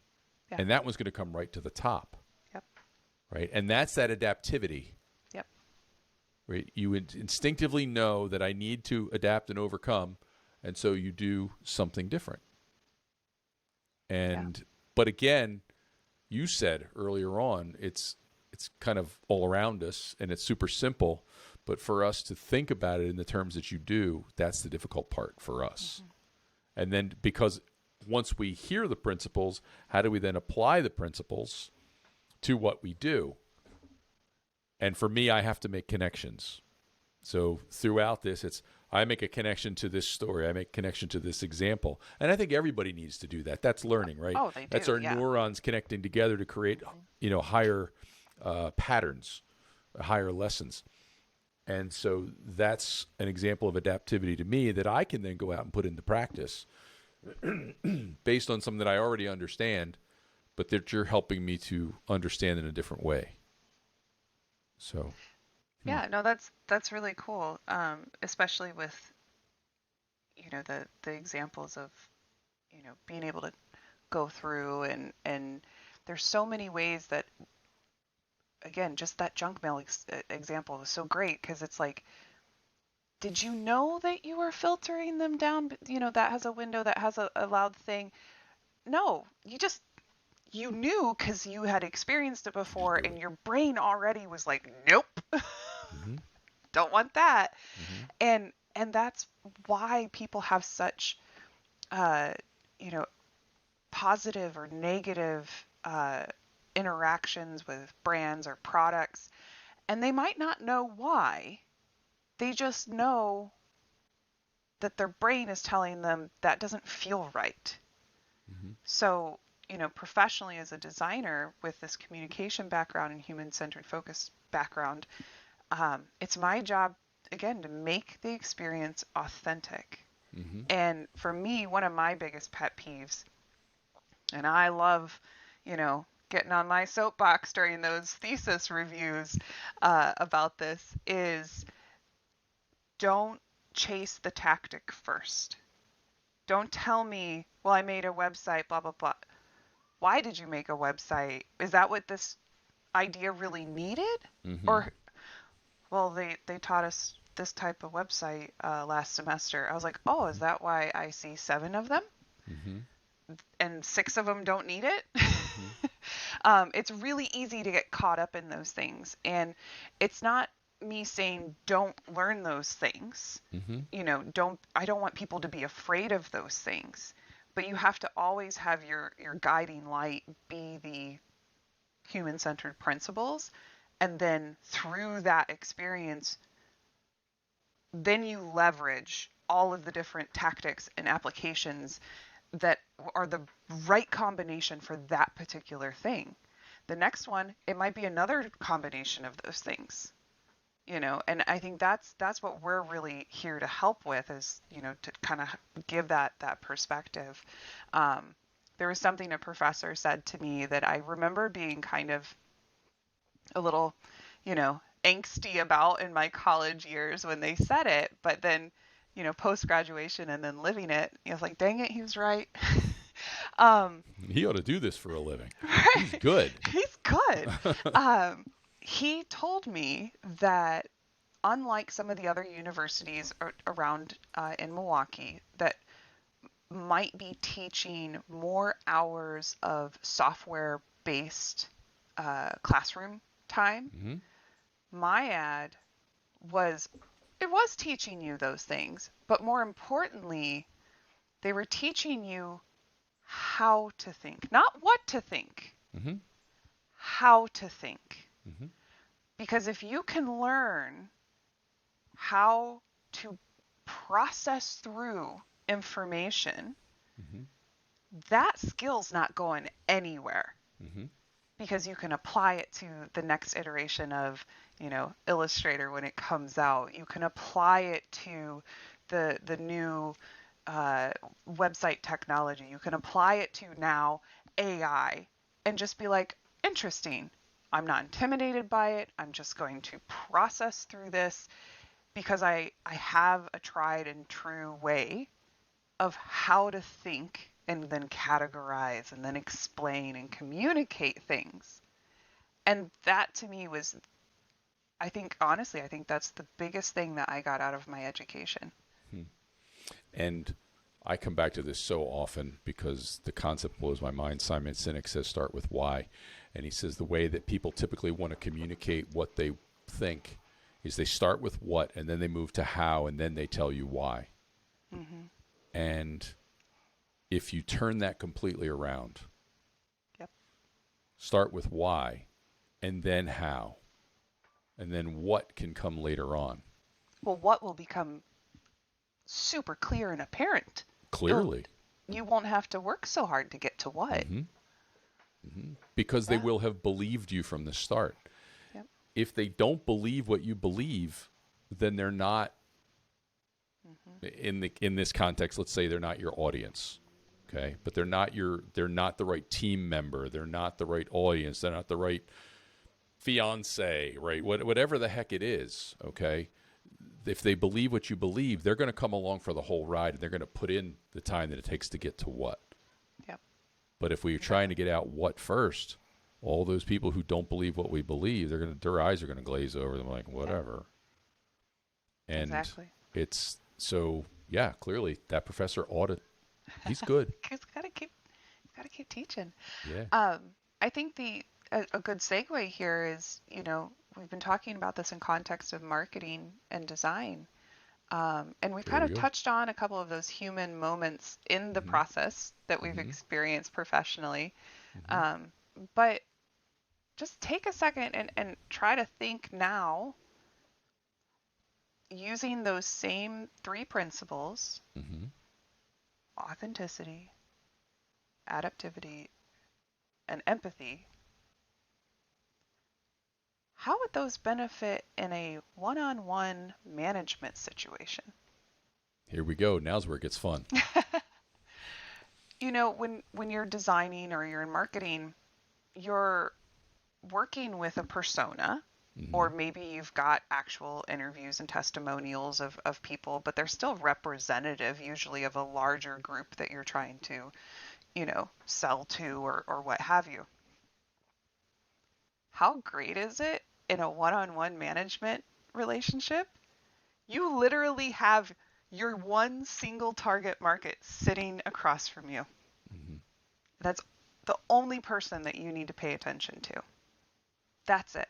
Yeah. and that one's going to come right to the top, Yep. right? And that's that adaptivity. Yep. right? You instinctively know that I need to adapt and overcome, and so you do something different. Yeah. And but again, you said earlier on, it's kind of all around us and it's super simple, but for us to think about it in the terms that you do, that's the difficult part for us. Hmm. And then because once we hear the principles, how do we then apply the principles to what we do? And for me, I have to make connections. So throughout this, it's I make a connection to this story. I make a connection to this example. And I think everybody needs to do that. That's learning, right? Oh, they That's do. our Yeah. neurons connecting together to create, Hmm. higher patterns, higher lessons. And so that's an example of adaptivity to me that I can then go out and put into practice based on something that I already understand, but that you're helping me to understand in a different way. So, hmm. Yeah. No, that's really cool. Especially with, the examples of, being able to go through and there's so many ways that, again, just that junk mail example was so great because it's like, did you know that you were filtering them down? That has a window that has a loud thing. No, you knew because you had experienced it You just before do and it. your brain already was like, nope, Hmm. don't want that. Hmm. And that's why people have such, uh, you know, positive or negative interactions with brands or products. And they might not know why. They just know that their brain is telling them that doesn't feel right. Hmm. So, professionally as a designer with this communication background and human centered focus background, it's my job, again, to make the experience authentic. Hmm. And for me, one of my biggest pet peeves, and I love, getting on my soapbox during those thesis reviews about this, is don't chase the tactic first. Don't tell me, well, I made a website, blah, blah, blah. Why did you make a website? Is that what this idea really needed? Hmm. Or, well, they taught us this type of website last semester. I was like, oh, is that why I see 7 of them Hmm. and 6 of them don't need it? Hmm. It's really easy to get caught up in those things. And it's not me saying don't learn those things. Hmm. I don't want people to be afraid of those things. But you have to always have your guiding light be the human centered principles. And then through that experience, then you leverage all of the different tactics and applications that are the right combination for that particular thing. The next one, it might be another combination of those things. And I think that's what we're really here to help with is, to kind of give that perspective. There was something a professor said to me that I remember being kind of a little, angsty about in my college years when they said it, but then, post graduation and then living it, I was like, dang it, he was right. um, He ought to do this for a living. He's right. good. He's good. Um, he told me that unlike some of the other universities around in Milwaukee that might be teaching more hours of software based classroom time, Hmm. my ad was it was teaching you those things, but more importantly, they were teaching you how to think, not what to think, Hmm. how to think. Hmm. Because if you can learn how to process through information, Hmm. that skill's not going anywhere Hmm. because you can apply it to the next iteration of, Illustrator when it comes out. You can apply it to the new uh, website technology. You can apply it to now AI and just be like, interesting. I'm not intimidated by it. I'm just going to process through this because I have a tried and true way of how to think and then categorize and then explain and communicate things. And that to me was, I think, honestly, I think that's the biggest thing that I got out of my education. Hmm. And I come back to this so often because the concept blows my mind. Simon Sinek says start with why. And he says the way that people typically want to communicate what they think is they start with what and then they move to how and then they tell you why. Hmm. And if you turn that completely around, Yep. start with why and then how and then what can come later on. Well, what will become super clear and apparent. You'll Clearly. you won't have to work so hard to get to what. Mm-hmm. Mm-hmm. Because they Yeah. will have believed you from the start. Yep. If they don't believe what you believe, then they're not Hmm. in this context. Let's say they're not your audience, okay? But they're not the right team member. They're not the right audience. They're not the right fiance, right? Whatever the heck it is, okay? If they believe what you believe, they're going to come along for the whole ride, and they're going to put in the time that it takes to get to what. Yep. But if we're trying to Exactly. get out what first, all those people who don't believe what we believe, their eyes are going to glaze over them like Yep. whatever. And Exactly. it's so yeah, clearly that professor ought to. He's good. It's gotta keep teaching. Yeah. Um, I think a good segue here is, we've been talking about this in context of marketing and design. And we've There kind we of go. touched on a couple of those human moments in the Mhm. process that we've Mhm. experienced professionally. Mhm. Um, but just take a second and try to think now using those same three principles: Mhm. authenticity, adaptivity, and empathy. How would those benefit in a one on one management situation? Here we go. Now's where it gets fun. When you're designing or you're in marketing, you're working with a persona, or Mhm. maybe you've got actual interviews and testimonials of people, but they're still representative, usually of a larger group that you're trying to, sell to, or what have you. How great is it in a one on one management relationship? You literally have your one single target market sitting across from you. Mhm. That's the only person that you need to pay attention to. That's it.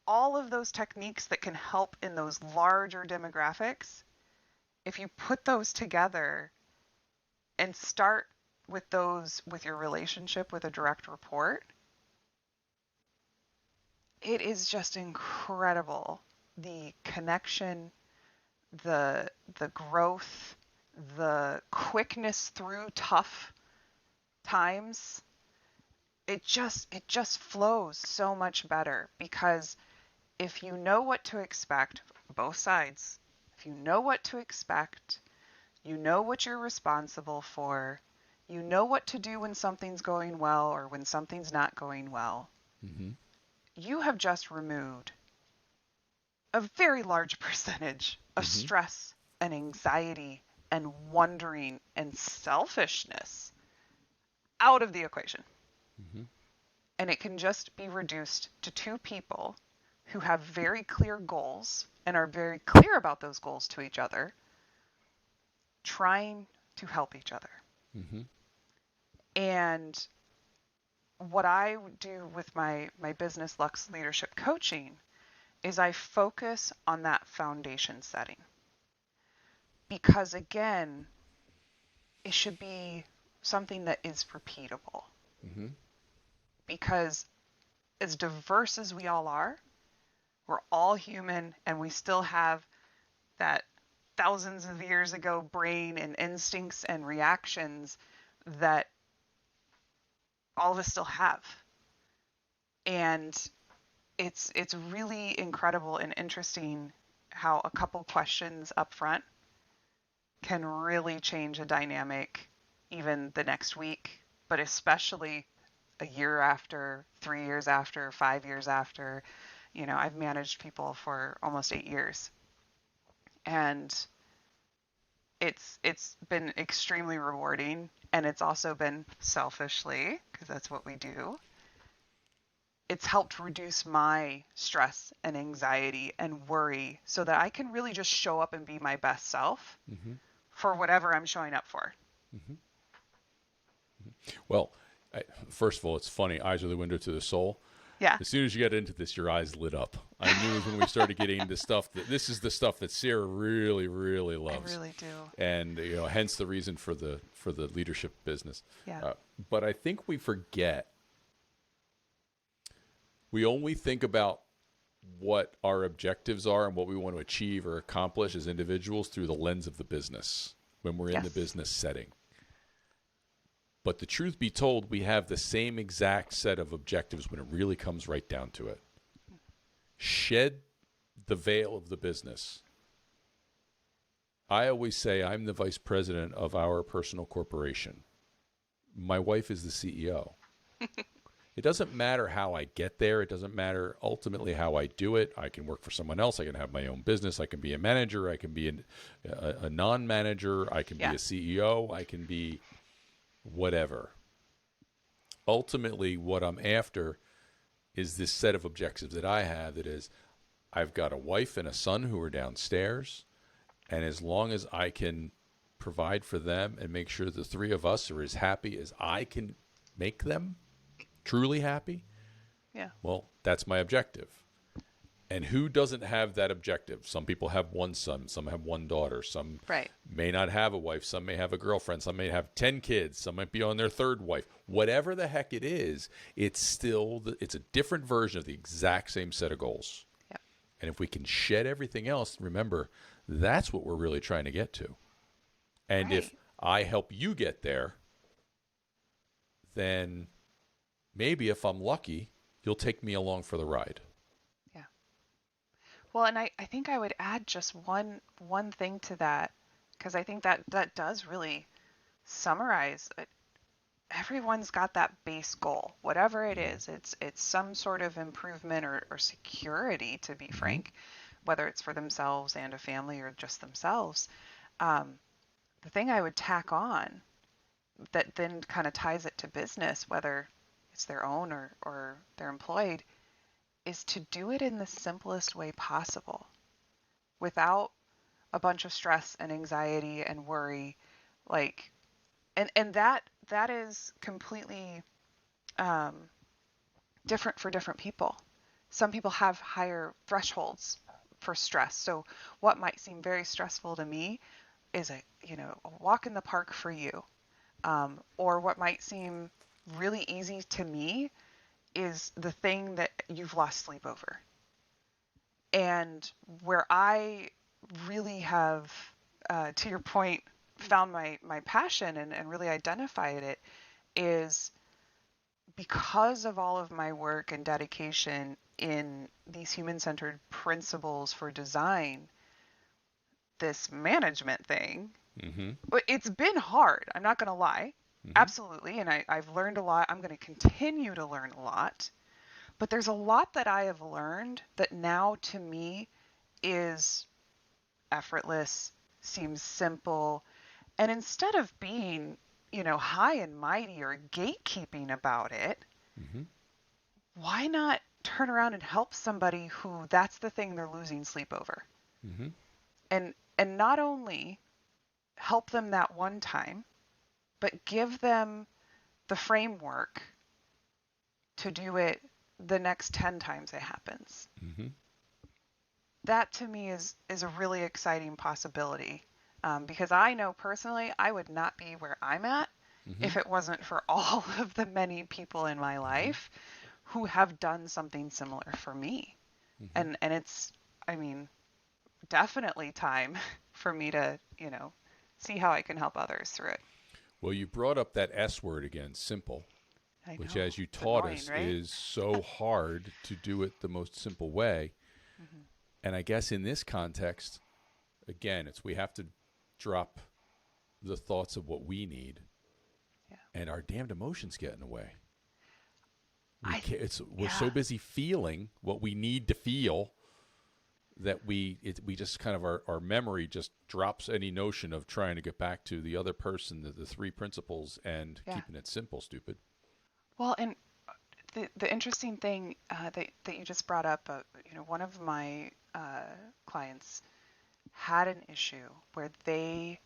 All of those techniques that can help in those larger demographics, if you put those together and start with those with your relationship with a direct report, it is just incredible. The connection, the the growth, the quickness through tough times, it just flows so much better because if you know what to expect, both sides, if you know what to expect, you know what you're responsible for, you know what to do when something's going well or when something's not going well, Mhm. you have just removed a very large percentage of Mhm. stress and anxiety and wondering and selfishness out of the equation. Mhm. And it can just be reduced to two people who have very clear goals and are very clear about those goals to each other, trying to help each other. Mhm. And what I do with my business Lux leadership coaching is I focus on that foundation setting because again, it should be something that is repeatable Mhm. because as diverse as we all are, we're all human and we still have that thousands of years ago brain and instincts and reactions that all of us still have. And it's really incredible and interesting how a couple questions up front can really change a dynamic even the next week, but especially a year after, 3 years after, 5 years after. I've managed people for almost 8 years, and it's been extremely rewarding, and it's also been selfishly, because that's what we do, it's helped reduce my stress and anxiety and worry so that I can really just show up and be my best self Hmm. for whatever I'm showing up for. Hmm. Well, first of all, it's funny. Eyes are the window to the soul. Yeah. As soon as you got into this, your eyes lit up. I knew when we started getting into stuff that this is the stuff that Sarah really, really I loves, really do. and hence the reason for the leadership business. Yeah. But I think we forget. We only think about what our objectives are and what we want to achieve or accomplish as individuals through the lens of the business when we're in the Yes. business setting. But the truth be told, we have the same exact set of objectives when it really comes right down to it. Shed the veil of the business. I always say I'm the vice president of our personal corporation. My wife is the CEO. It doesn't matter how I get there. It doesn't matter ultimately how I do it. I can work for someone else. I can have my own business. I can be a manager. I can be a non-manager. I can be Yeah. a CEO. I can be whatever. Ultimately, what I'm after is this set of objectives that I have. That is, I've got a wife and a son who are downstairs. And as long as I can provide for them and make sure the three of us are as happy as I can make them truly happy, Yeah. well, that's my objective. And who doesn't have that objective? Some people have one son, some have one daughter, some Right. may not have a wife, some may have a girlfriend, some may have 10 kids, some might be on their third wife. Whatever the heck it is, it's a different version of the exact same set of goals. Yeah. And if we can shed everything else, remember, that's what we're really trying to get to. And if Right. I help you get there, then maybe if I'm lucky, you'll take me along for the ride. Yeah. Well, and I think I would add just one thing to that, because I think that that does really summarize it. Everyone's got that base goal, whatever it Mm-hmm. is. It's some sort of improvement or security, to be Mm-hmm. frank, whether it's for themselves and a family or just themselves. Um, the thing I would tack on that then kind of ties it to business, whether it's their own or they're employed, is to do it in the simplest way possible without a bunch of stress and anxiety and worry. Like, and that is completely um, different for different people. Some people have higher thresholds for stress. So what might seem very stressful to me is a walk in the park for you. Or what might seem really easy to me is the thing that you've lost sleep over. And where I really have, to your point, found my passion and really identified it is because of all of my work and dedication in these human-centered principles for design, this management thing, Mm-hmm. it's been hard. I'm not going to lie. Mm-hmm. Absolutely. And I've learned a lot. I'm going to continue to learn a lot. But there's a lot that I have learned that now to me is effortless, seems simple. And instead of being, high and mighty or gatekeeping about it, Mm-hmm. why not turn around and help somebody who that's the thing they're losing sleep over? Mm-hmm. And not only help them that one time, but give them the framework to do it the next 10 times it happens. Mm-hmm. That to me is a really exciting possibility, because I know personally I would not be where I'm at Mm-hmm. if it wasn't for all of the many people in my Mm-hmm. life who have done something similar for me. Mm-hmm. And it's, I mean, definitely time for me to, see how I can help others through it. Well, you brought up that S word again, simple, I which, know as you it's taught annoying, us, right? is so hard to do it the most simple way. Hmm. And I guess in this context, again, it's we have to drop the thoughts of what we need, Yeah. and our damned emotions get in the way. I, We're so yeah. busy feeling what we need to feel that we just kind of our memory just drops any notion of trying to get back to the other person, the three principles, and Yeah. keeping it simple. Stupid. Well, and the interesting thing that you just brought up, one of my clients had an issue where they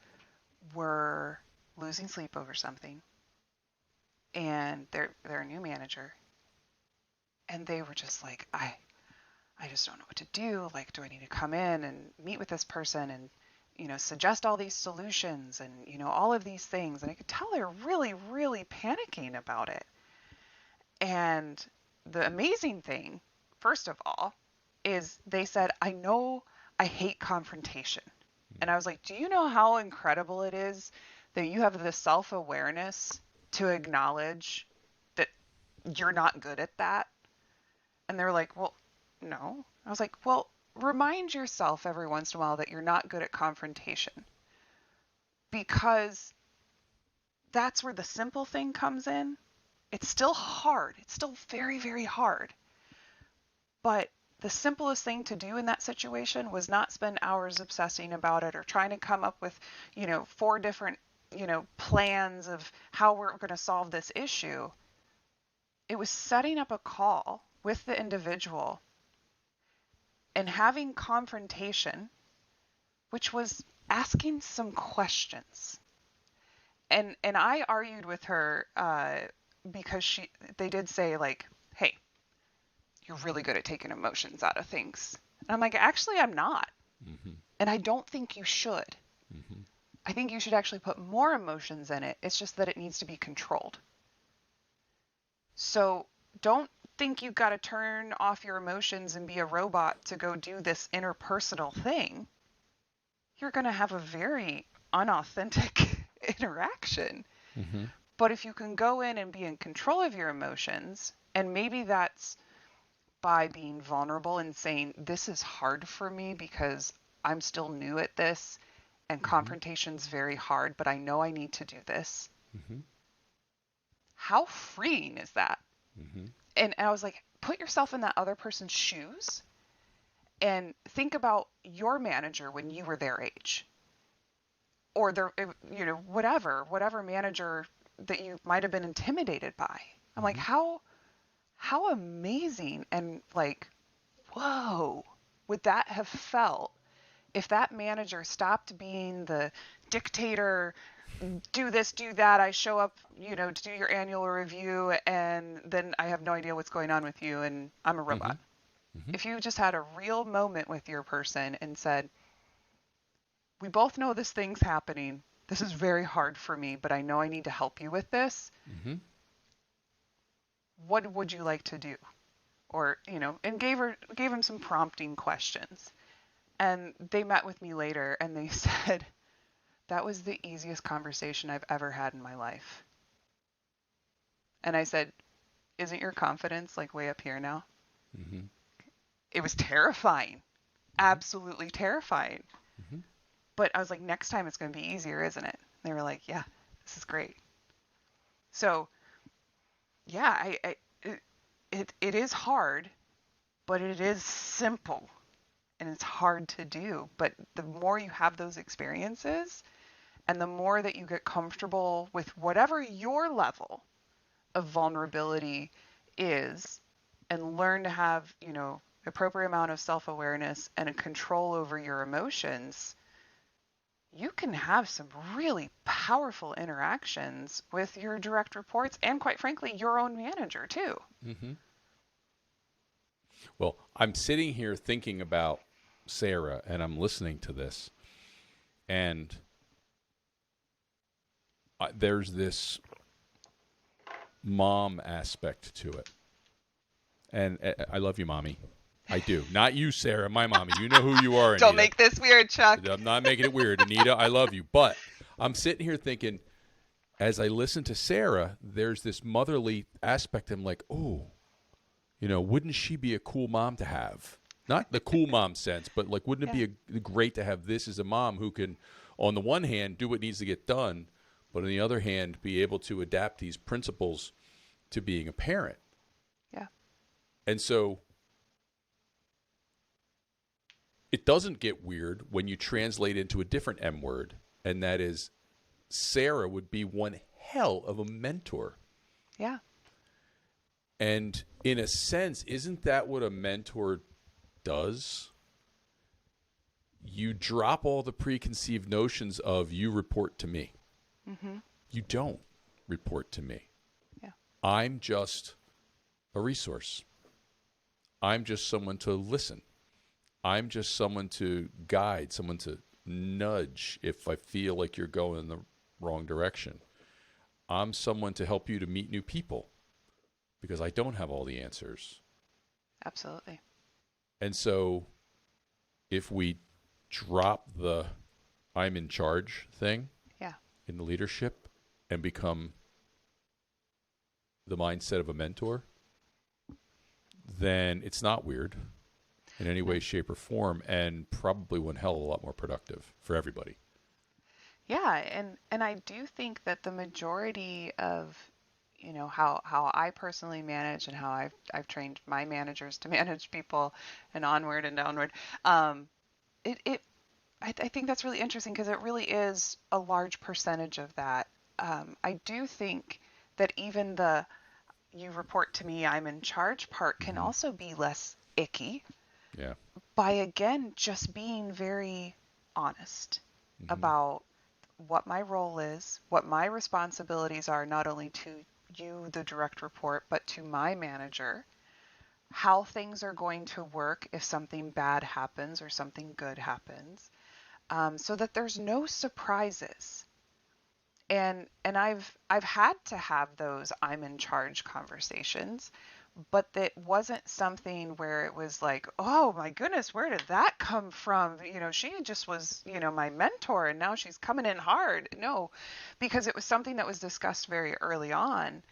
were losing sleep over something, and they're a new manager, and they were just like, I just don't know what to do. Like, do I need to come in and meet with this person and, suggest all these solutions and, all of these things? And I could tell they're really, really panicking about it. And the amazing thing, first of all, is they said, I know I hate confrontation. And I was like, do you know how incredible it is that you have the self-awareness to acknowledge that you're not good at that? And they were like, well, no. I was like, well, remind yourself every once in a while that you're not good at confrontation, because that's where the simple thing comes in. It's still hard. It's still very, very hard. But the simplest thing to do in that situation was not spend hours obsessing about it or trying to come up with, four different, plans of how we're going to solve this issue. It was setting up a call with the individual and having confrontation, which was asking some questions. And I argued with her because they did say, like, hey, you're really good at taking emotions out of things. And I'm like, actually, I'm not. Mm-hmm. And I don't think you should. Mm-hmm. I think you should actually put more emotions in it. It's just that it needs to be controlled. So don't think you've got to turn off your emotions and be a robot to go do this interpersonal thing. You're going to have a very unauthentic interaction. Mm-hmm. But if you can go in and be in control of your emotions, and maybe that's by being vulnerable and saying, this is hard for me because I'm still new at this and Mm-hmm. confrontation's very hard, but I know I need to do this. Mm-hmm. How freeing is that? Mm-hmm. And I was like, put yourself in that other person's shoes and think about your manager when you were their age, or whatever manager that you might have been intimidated by. I'm like, how amazing and like, whoa, would that have felt if that manager stopped being the dictator, do this, do that, I show up, to do your annual review, and then I have no idea what's going on with you, and I'm a robot. Mm-hmm. If you just had a real moment with your person and said, we both know this thing's happening. This is very hard for me, but I know I need to help you with this. Mm-hmm. What would you like to do? Or, and gave him some prompting questions. And they met with me later and they said, that was the easiest conversation I've ever had in my life. And I said, isn't your confidence like way up here now? Mm-hmm. It was terrifying. Absolutely terrifying. Mm-hmm. But I was like, next time it's going to be easier, isn't it? They were like, yeah, this is great. So, yeah, it is hard, but it is simple. And it's hard to do. But the more you have those experiences and the more that you get comfortable with whatever your level of vulnerability is and learn to have, appropriate amount of self-awareness and a control over your emotions, you can have some really powerful interactions with your direct reports and, quite frankly, your own manager too. Mm-hmm. Well, I'm sitting here thinking about Sarah, and I'm listening to this, and there's this mom aspect to it. And I love you, Mommy. I do. Not you, Sarah, my mommy. You know who you are, Anita. Don't make this weird, Chuck. I'm not making it weird. Anita, I love you. But I'm sitting here thinking, as I listen to Sarah, there's this motherly aspect. I'm like, oh, wouldn't she be a cool mom to have? Not the cool mom sense, but like, wouldn't it be great to have this as a mom who can, on the one hand, do what needs to get done, but on the other hand, be able to adapt these principles to being a parent? Yeah. And so it doesn't get weird when you translate into a different M word, and that is Sarah would be one hell of a mentor. Yeah. And in a sense, isn't that what a mentor does? You drop all the preconceived notions of you report to me. Mm-hmm. You don't report to me. Yeah. I'm just a resource. I'm just someone to listen. I'm just someone to guide, someone to nudge if I feel like you're going in the wrong direction. I'm someone to help you to meet new people because I don't have all the answers. Absolutely. And so if we drop the I'm in charge thing Yeah. in the leadership and become the mindset of a mentor, then it's not weird in any No. way, shape, or form, and probably one hell of a lot more productive for everybody. Yeah, and I do think that the majority of, how I personally manage and how I've trained my managers to manage people and onward and downward. Um, it I think that's really interesting because it really is a large percentage of that. I do think that even the you report to me, I'm in charge part can Mm-hmm. also be less icky Yeah. by again just being very honest Mm-hmm. about what my role is, what my responsibilities are, not only to you, the direct report, but to my manager, how things are going to work if something bad happens or something good happens, so that there's no surprises. And I've had to have those I'm in charge conversations, but that wasn't something where it was like, oh my goodness, where did that come from? She just was, my mentor and now she's coming in hard. No, because it was something that was discussed very early on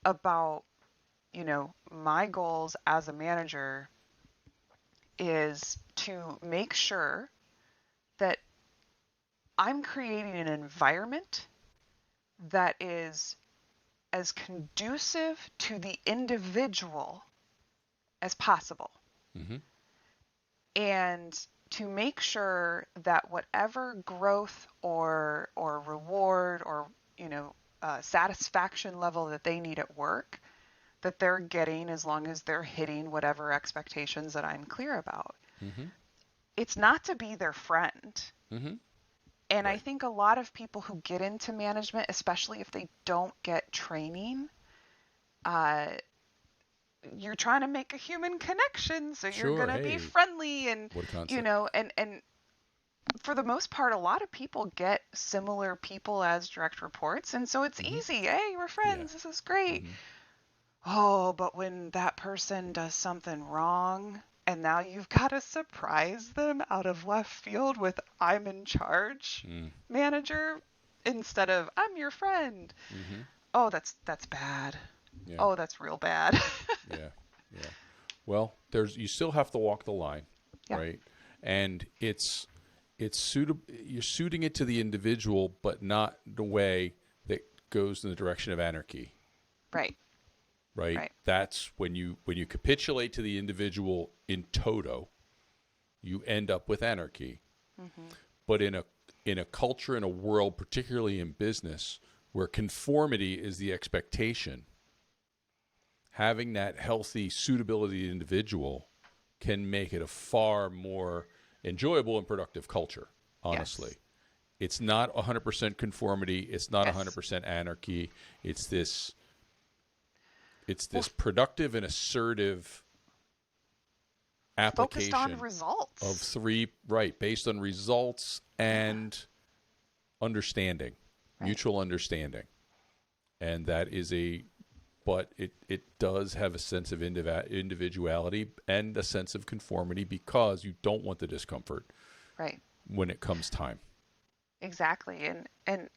about, my goals as a manager is to make sure that I'm creating an environment that is as conducive to the individual as possible. Mm-hmm. And to make sure that whatever growth or reward or satisfaction level that they need at work that they're getting as long as they're hitting whatever expectations that I'm clear about. Mm-hmm. It's not to be their friend. Mm-hmm. And I Right. think a lot of people who get into management, especially if they don't get training, uh, you're trying to make a human connection, so you're Sure. gonna be Hey, friendly and what a concept. and for the most part, a lot of people get similar people as direct reports, and so it's Mm-hmm. easy. Hey, we're Yeah. friends. This is great. Mm-hmm. Oh, but when that person does something wrong, and now you've got to surprise them out of left field with "I'm in charge, Mm. manager," instead of "I'm your friend." Mm-hmm. Oh, that's bad. Yeah. Oh, that's real bad. Yeah. Yeah. Well, there's you still have to walk the line, Yeah, right? And it's suitable. You're suiting it to the individual, but not the way that goes in the direction of anarchy, right, right? right. That's when you capitulate to the individual in toto, you end up with anarchy. Hmm. But in a culture, in a world, particularly in business, where conformity is the expectation, having that healthy suitability to the individual can make it a far more enjoyable and productive culture, honestly. Yes, It's not 100% conformity, it's not yes. 100% anarchy. It's this it's Well, this productive and assertive focused on application of results. three, right, based on results Yeah, and understanding, right. mutual understanding. And that is but it does have a sense of individuality and a sense of conformity because you don't want the discomfort Right. when it comes time. Exactly. And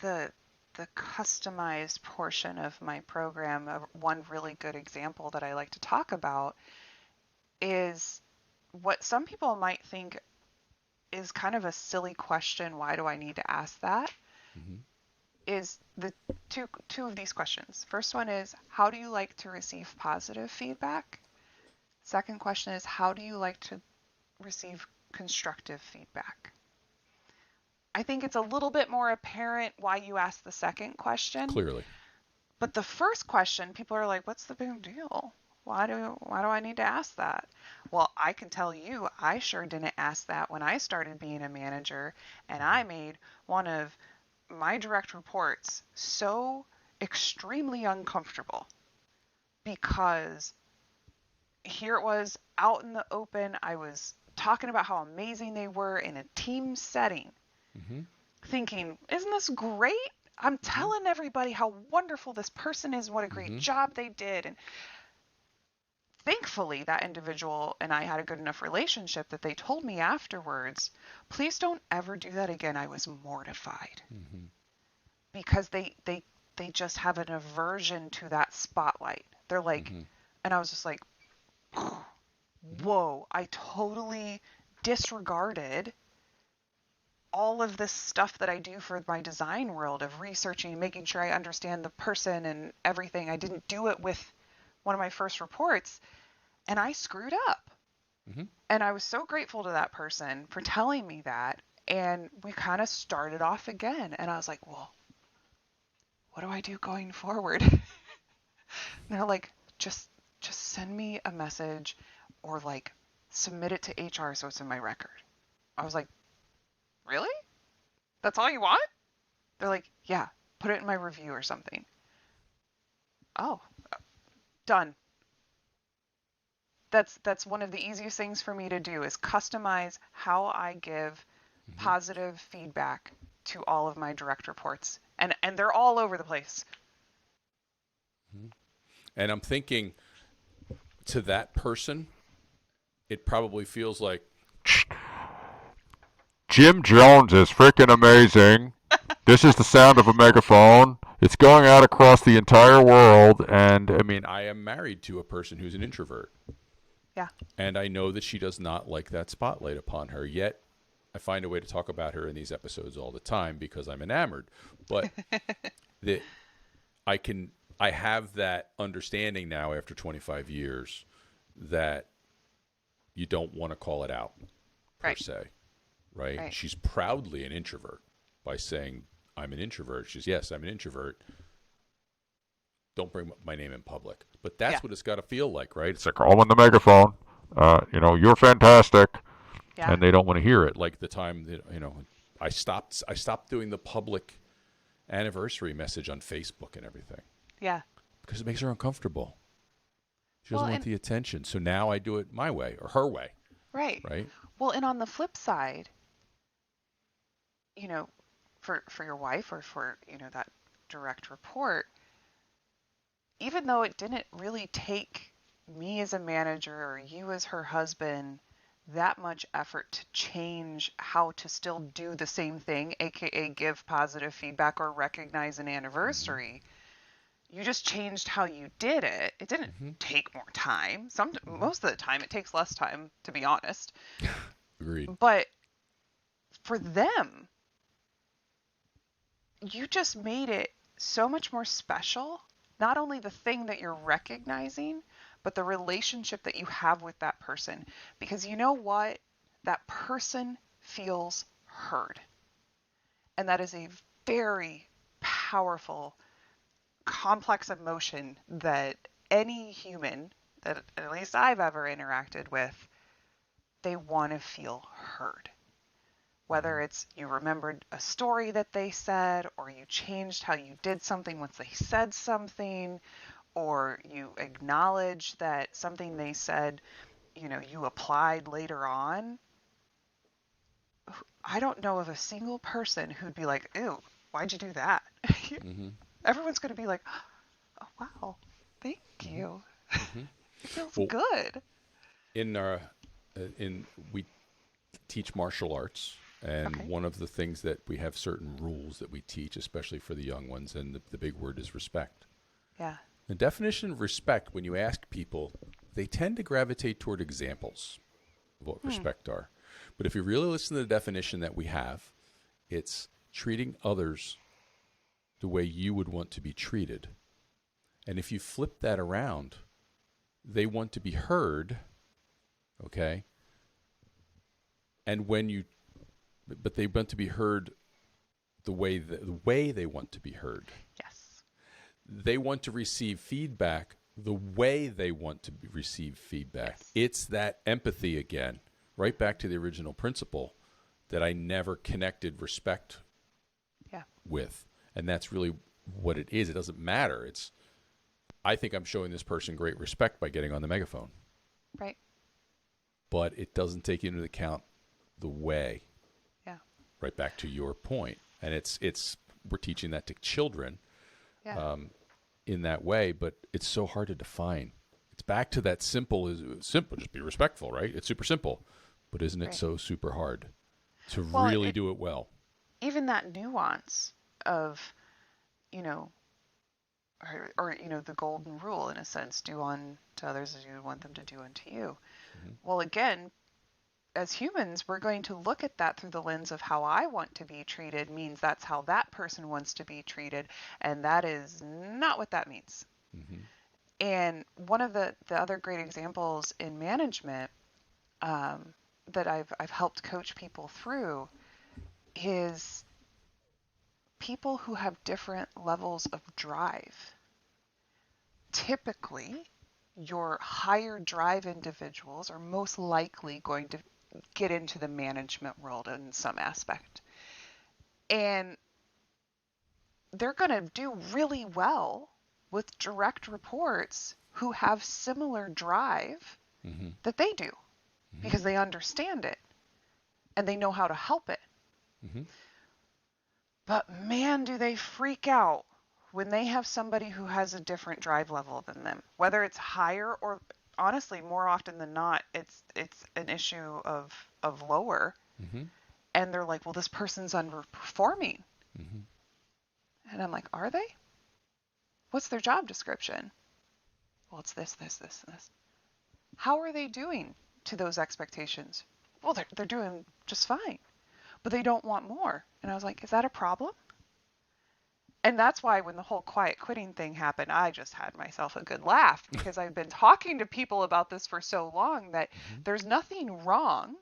the the customized portion of my program, one really good example that I like to talk about is what some people might think is kind of a silly question. Why do I need to ask that? Mm-hmm. Is the two of these questions. First one is how do you like to receive positive feedback? Second question is how do you like to receive constructive feedback? I think it's a little bit more apparent why you asked the second question, Clearly. But the first question, people are like, what's the big deal? Why do I need to ask that? Well, I can tell you, I sure didn't ask that when I started being a manager, and I made one of my direct reports so extremely uncomfortable because here it was out in the open. I was talking about how amazing they were in a team setting, Mm-hmm. thinking, isn't this great? I'm Mm-hmm. telling everybody how wonderful this person is, what a great Mm-hmm. job they did. And thankfully, that individual and I had a good enough relationship that they told me afterwards, please don't ever do that again. I was mortified Mm-hmm. because they just have an aversion to that spotlight. They're like, Mm-hmm. and I was just like, whoa, I totally disregarded all of this stuff that I do for my design world of researching, making sure I understand the person and everything. I didn't do it with one of my first reports, and I screwed up. Mm-hmm. And I was so grateful to that person for telling me that. And we kind of started off again. And I was like, well, what do I do going forward? And they're like, just send me a message or like submit it to HR so it's in my record. I was like, really? That's all you want? They're like, yeah, put it in my review or something. Oh, done. That's one of the easiest things for me to do is customize how I give Mm-hmm. positive feedback to all of my direct reports. And they're all over the place. Mm-hmm. And I'm thinking to that person, it probably feels like Jim Jones is freaking amazing. This is the sound of a megaphone. It's going out across the entire world. And I mean, I am married to a person who's an introvert. Yeah. And I know that she does not like that spotlight upon her. Yet, I find a way to talk about her in these episodes all the time because I'm enamored. But the, I can, I have that understanding now after 25 years that you don't want to call it out per Right. se, right? Right. She's proudly an introvert by saying, I'm an introvert. She's, yes, I'm an introvert. Don't bring my name in public. But Yeah. that's what it's got to feel like, right? It's like, oh, on the megaphone. You're fantastic. Yeah. And they don't want to hear it. Like the time that, I stopped doing the public anniversary message on Facebook and everything Yeah. because it makes her uncomfortable. She Well, doesn't want and the attention. So now I do it my way or her way, right. right? Well, and on the flip side, you know, for your wife or for, that direct report, even though it didn't really take me as a manager or you as her husband that much effort to change how to still do the same thing, aka give positive feedback or recognize an Mm-hmm. anniversary, you just changed how you did it. It didn't Mm-hmm. take more time. Mm-hmm. Most of the time it takes less time, to be honest. Agreed. But for them, you just made it so much more special. Not only the thing that you're recognizing, but the relationship that you have with that person. Because you know what? That person feels heard. And that is a very powerful, complex emotion that any human that at least I've ever interacted with, they want to feel heard. Mm-hmm. Whether it's you remembered a story that they said, or you changed how you did something once they said something, or you acknowledge that something they said, you applied later on. I don't know of a single person who'd be like, ew, why'd you do that? Mm-hmm. Everyone's going to be like, oh, wow, thank Mm-hmm. you. Mm-hmm. It feels Well, good. in our in we teach martial arts, and Okay. one of the things that we have certain rules that we teach, especially for the young ones, and the big word is respect. Yeah. The definition of respect, when you ask people, they tend to gravitate toward examples of what Hmm. respect are. But if you really listen to the definition that we have, it's treating others the way you would want to be treated. And if you flip that around, they want to be heard, okay? And when you, but they want to be heard the way they want to be heard. Yes. they want to receive feedback the way they want to receive feedback. Yes. It's that empathy again, right back to the original principle that I never connected respect Yeah. with. And that's really what it is. It doesn't matter. It's, I think I'm showing this person great respect by getting on the megaphone. Right. But it doesn't take into account the way. Yeah. Right back to your point. And it's we're teaching that to children. Yeah. In that way, but it's so hard to define. It's back to that simple, just be respectful, right? It's super simple, but isn't it Right. so super hard to Well, really do it well? Even that nuance of, you know, or the golden rule in a sense, do unto others as you would want them to do unto you. Mm-hmm. Well, again, as humans, we're going to look at that through the lens of how I want to be treated means that's how that person wants to be treated, and that is not what that means. Mm-hmm. And one of the other great examples in management that I've helped coach people through is people who have different levels of drive. Typically, your higher drive individuals are most likely going to get into the management world in some aspect. And they're going to do really well with direct reports who have similar drive Mm-hmm. that they do Mm-hmm. because they understand it and they know how to help it. Mm-hmm. But man, do they freak out when they have somebody who has a different drive level than them, whether it's higher or honestly, more often than not, it's an issue of lower. Mm-hmm. And they're like, well, this person's underperforming. Mm-hmm. And I'm like, are they? What's their job description? Well, it's this, this, this, and this. How are they doing to those expectations? Well, they're doing just fine, but they don't want more. And I was like, is that a problem? And that's why when the whole quiet quitting thing happened, I just had myself a good laugh because I've been talking to people about this for so long that Mm-hmm. there's nothing wrong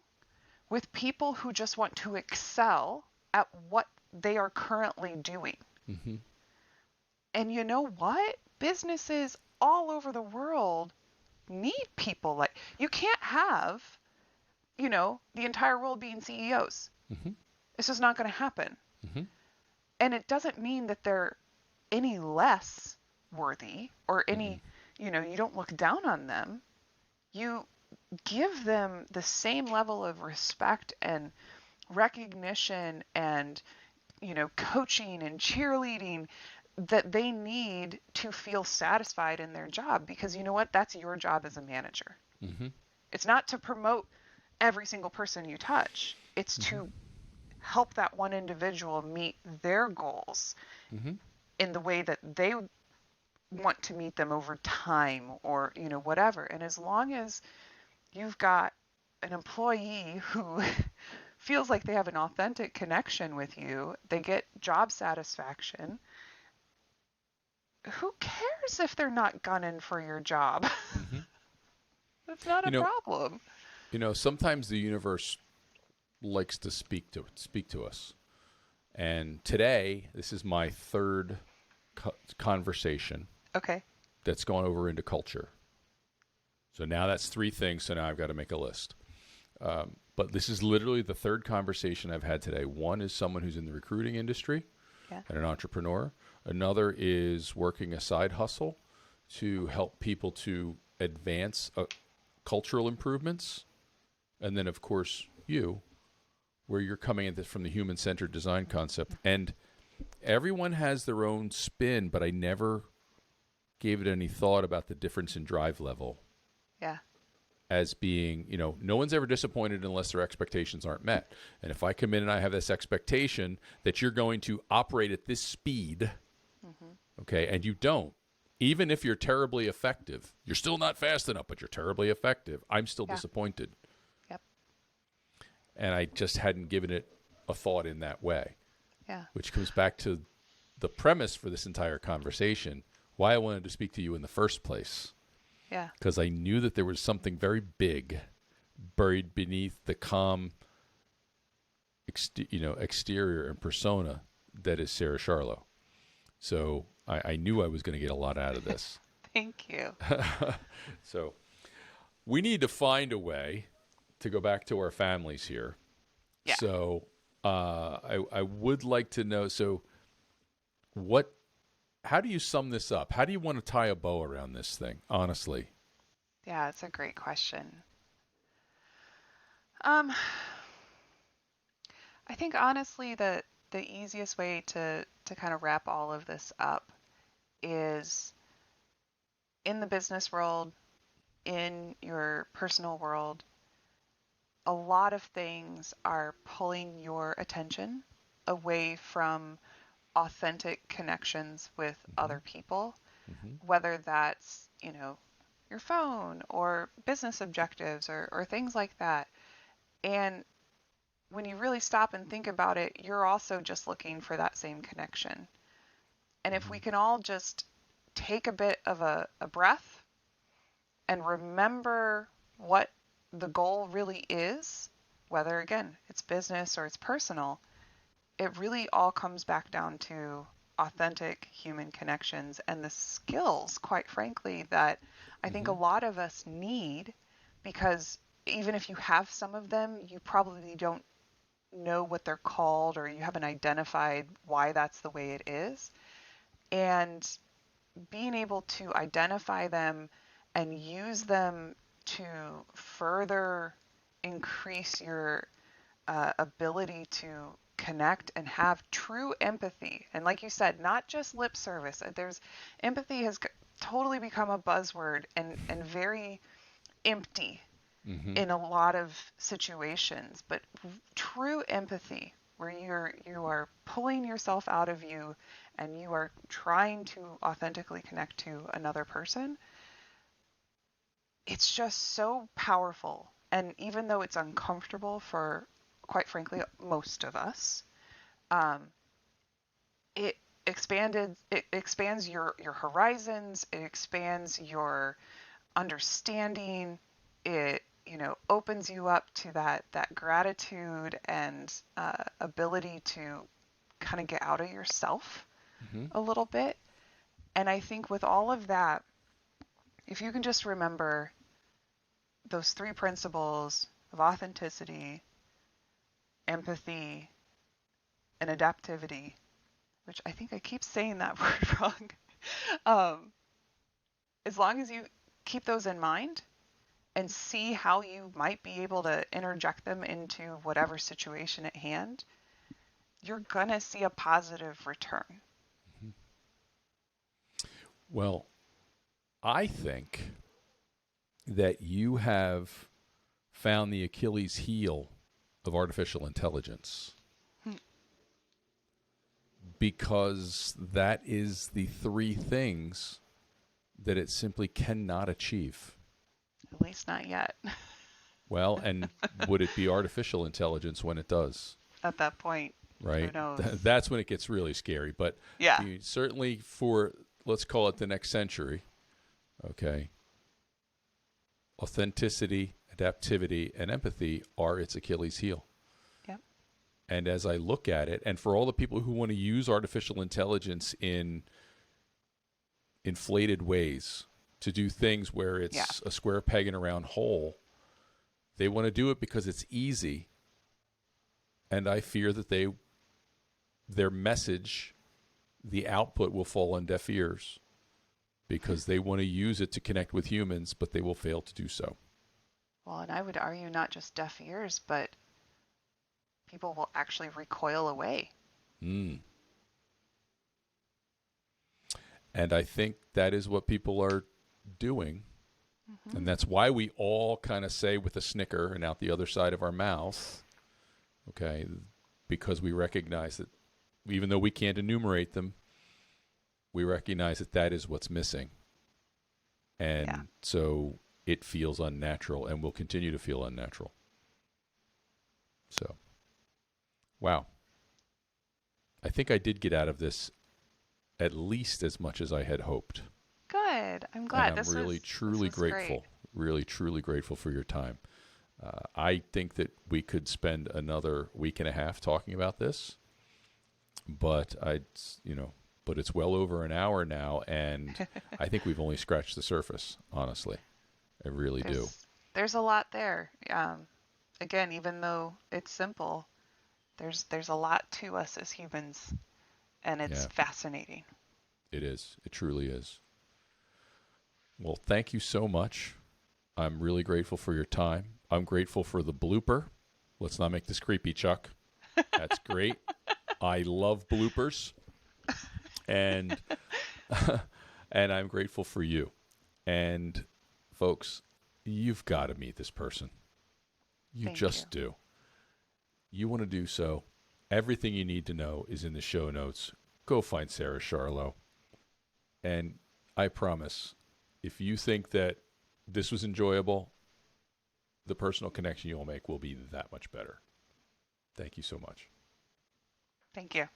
with people who just want to excel at what they are currently doing. Mm-hmm. And you know what? Businesses all over the world need people like you can't have, the entire world being CEOs. Mm-hmm. It's just not going to happen. Mm-hmm. And it doesn't mean that they're any less worthy or any, you don't look down on them. You give them the same level of respect and recognition and, coaching and cheerleading that they need to feel satisfied in their job because you know what? That's your job as a manager. Mm-hmm. It's not to promote every single person you touch. It's to help that one individual meet their goals Mm-hmm. in the way that they want to meet them over time or, whatever. And as long as you've got an employee who feels like they have an authentic connection with you, they get job satisfaction. Who cares if they're not gunning for your job? Mm-hmm. That's not You a know, problem. sometimes the universe likes to speak to us. And today, this is my third conversation Okay. that's gone over into culture. So now that's three things. So now I've got to make a list. But this is literally the third conversation I've had today. One is someone who's in the recruiting industry Yeah. and an entrepreneur. Another is working a side hustle to help people to advance cultural improvements. And then, of course, you, where you're coming at this from the human-centered design concept. And everyone has their own spin, but I never gave it any thought about the difference in drive level Yeah. as being, no one's ever disappointed unless their expectations aren't met. And if I come in and I have this expectation that you're going to operate at this speed, okay, and you don't, even if you're terribly effective, you're still not fast enough, but you're terribly effective, I'm still disappointed. Yep. And I just hadn't given it a thought in that way. Yeah. Which comes back to the premise for this entire conversation, why I wanted to speak to you in the first place. Yeah. Because I knew that there was something very big buried beneath the calm, exterior and persona that is Sarah Charlo. So I knew I was going to get a lot out of this. Thank you. So we need to find a way to go back to our families here. Yeah. So I would like to know. So what? How do you sum this up? How do you want to tie a bow around this thing? Honestly. Yeah, it's a great question. Um, I think honestly the easiest way to kind of wrap all of this up is in the business world, in your personal world, a lot of things are pulling your attention away from authentic connections with Hmm. other people, Hmm. whether that's, your phone or business objectives or things like that. And when you really stop and think about it, you're also just looking for that same connection. And if we Hmm. can all just take a bit of a breath and remember what the goal really is, whether again it's business or it's personal, it really all comes back down to authentic human connections and the skills, quite frankly, that I think a Hmm. lot of us need because even if you have some of them, you probably don't know what they're called or you haven't identified why that's the way it is. And being able to identify them and use them to further increase your ability to connect and have true empathy. And like you said, not just lip service. There's empathy has totally become a buzzword and very empty Hmm. in a lot of situations, but true empathy where you are pulling yourself out of you and you are trying to authentically connect to another person, it's just so powerful. And even though it's uncomfortable for, quite frankly, most of us, um, it it expands your horizons, it expands your understanding, it opens you up to that gratitude and ability to kind of get out of yourself Hmm. a little bit. And I think with all of that, if you can just remember those three principles of authenticity, empathy, and adaptivity, which I think I keep saying that word wrong. um, as long as you keep those in mind and see how you might be able to interject them into whatever situation at hand, you're going to see a positive return. Well, I think that you have found the Achilles heel of artificial intelligence because that is the three things that it simply cannot achieve. At least not yet. Well, and would it be artificial intelligence when it does? At that point, who Right? knows? That's when it gets really scary. But Yeah. certainly for, let's call it the next century, okay, authenticity, adaptivity, and empathy are its Achilles heel. Yep. And as I look at it, and for all the people who want to use artificial intelligence in inflated ways to do things where Yeah. it's a square peg in a round hole, they want to do it because it's easy. And I fear that their message, the output will fall on deaf ears because they want to use it to connect with humans, but they will fail to do so. Well, and I would argue not just deaf ears, but people will actually recoil away. Mm. And I think that is what people are doing. Hmm. And that's why we all kind of say with a snicker and out the other side of our mouth, okay, because we recognize that even though we can't enumerate them, we recognize that that is what's missing. Yeah. And so it feels unnatural and will continue to feel unnatural. So, wow. I think I did get out of this at least as much as I had hoped. Good. I'm And glad. I'm really, This truly was great. grateful, really, truly grateful for your time. I think that we could spend another week and a half talking about this, but I'd, but it's well over an hour now, and I think we've only scratched the surface, honestly. I really do. There's a lot there. Again, even though it's simple, there's a lot to us as humans, and it's Yeah, fascinating. it is. It truly is. Well, thank you so much. I'm really grateful for your time. I'm grateful for the blooper. Let's not make this creepy, Chuck. That's great. I love bloopers, and and I'm grateful for you. And folks, you've got to meet this person. You Thank you. just do. You want to do so. Everything you need to know is in the show notes. Go find Sarah Charlo. And I promise, if you think that this was enjoyable, the personal connection you'll make will be that much better. Thank you so much. Thank you.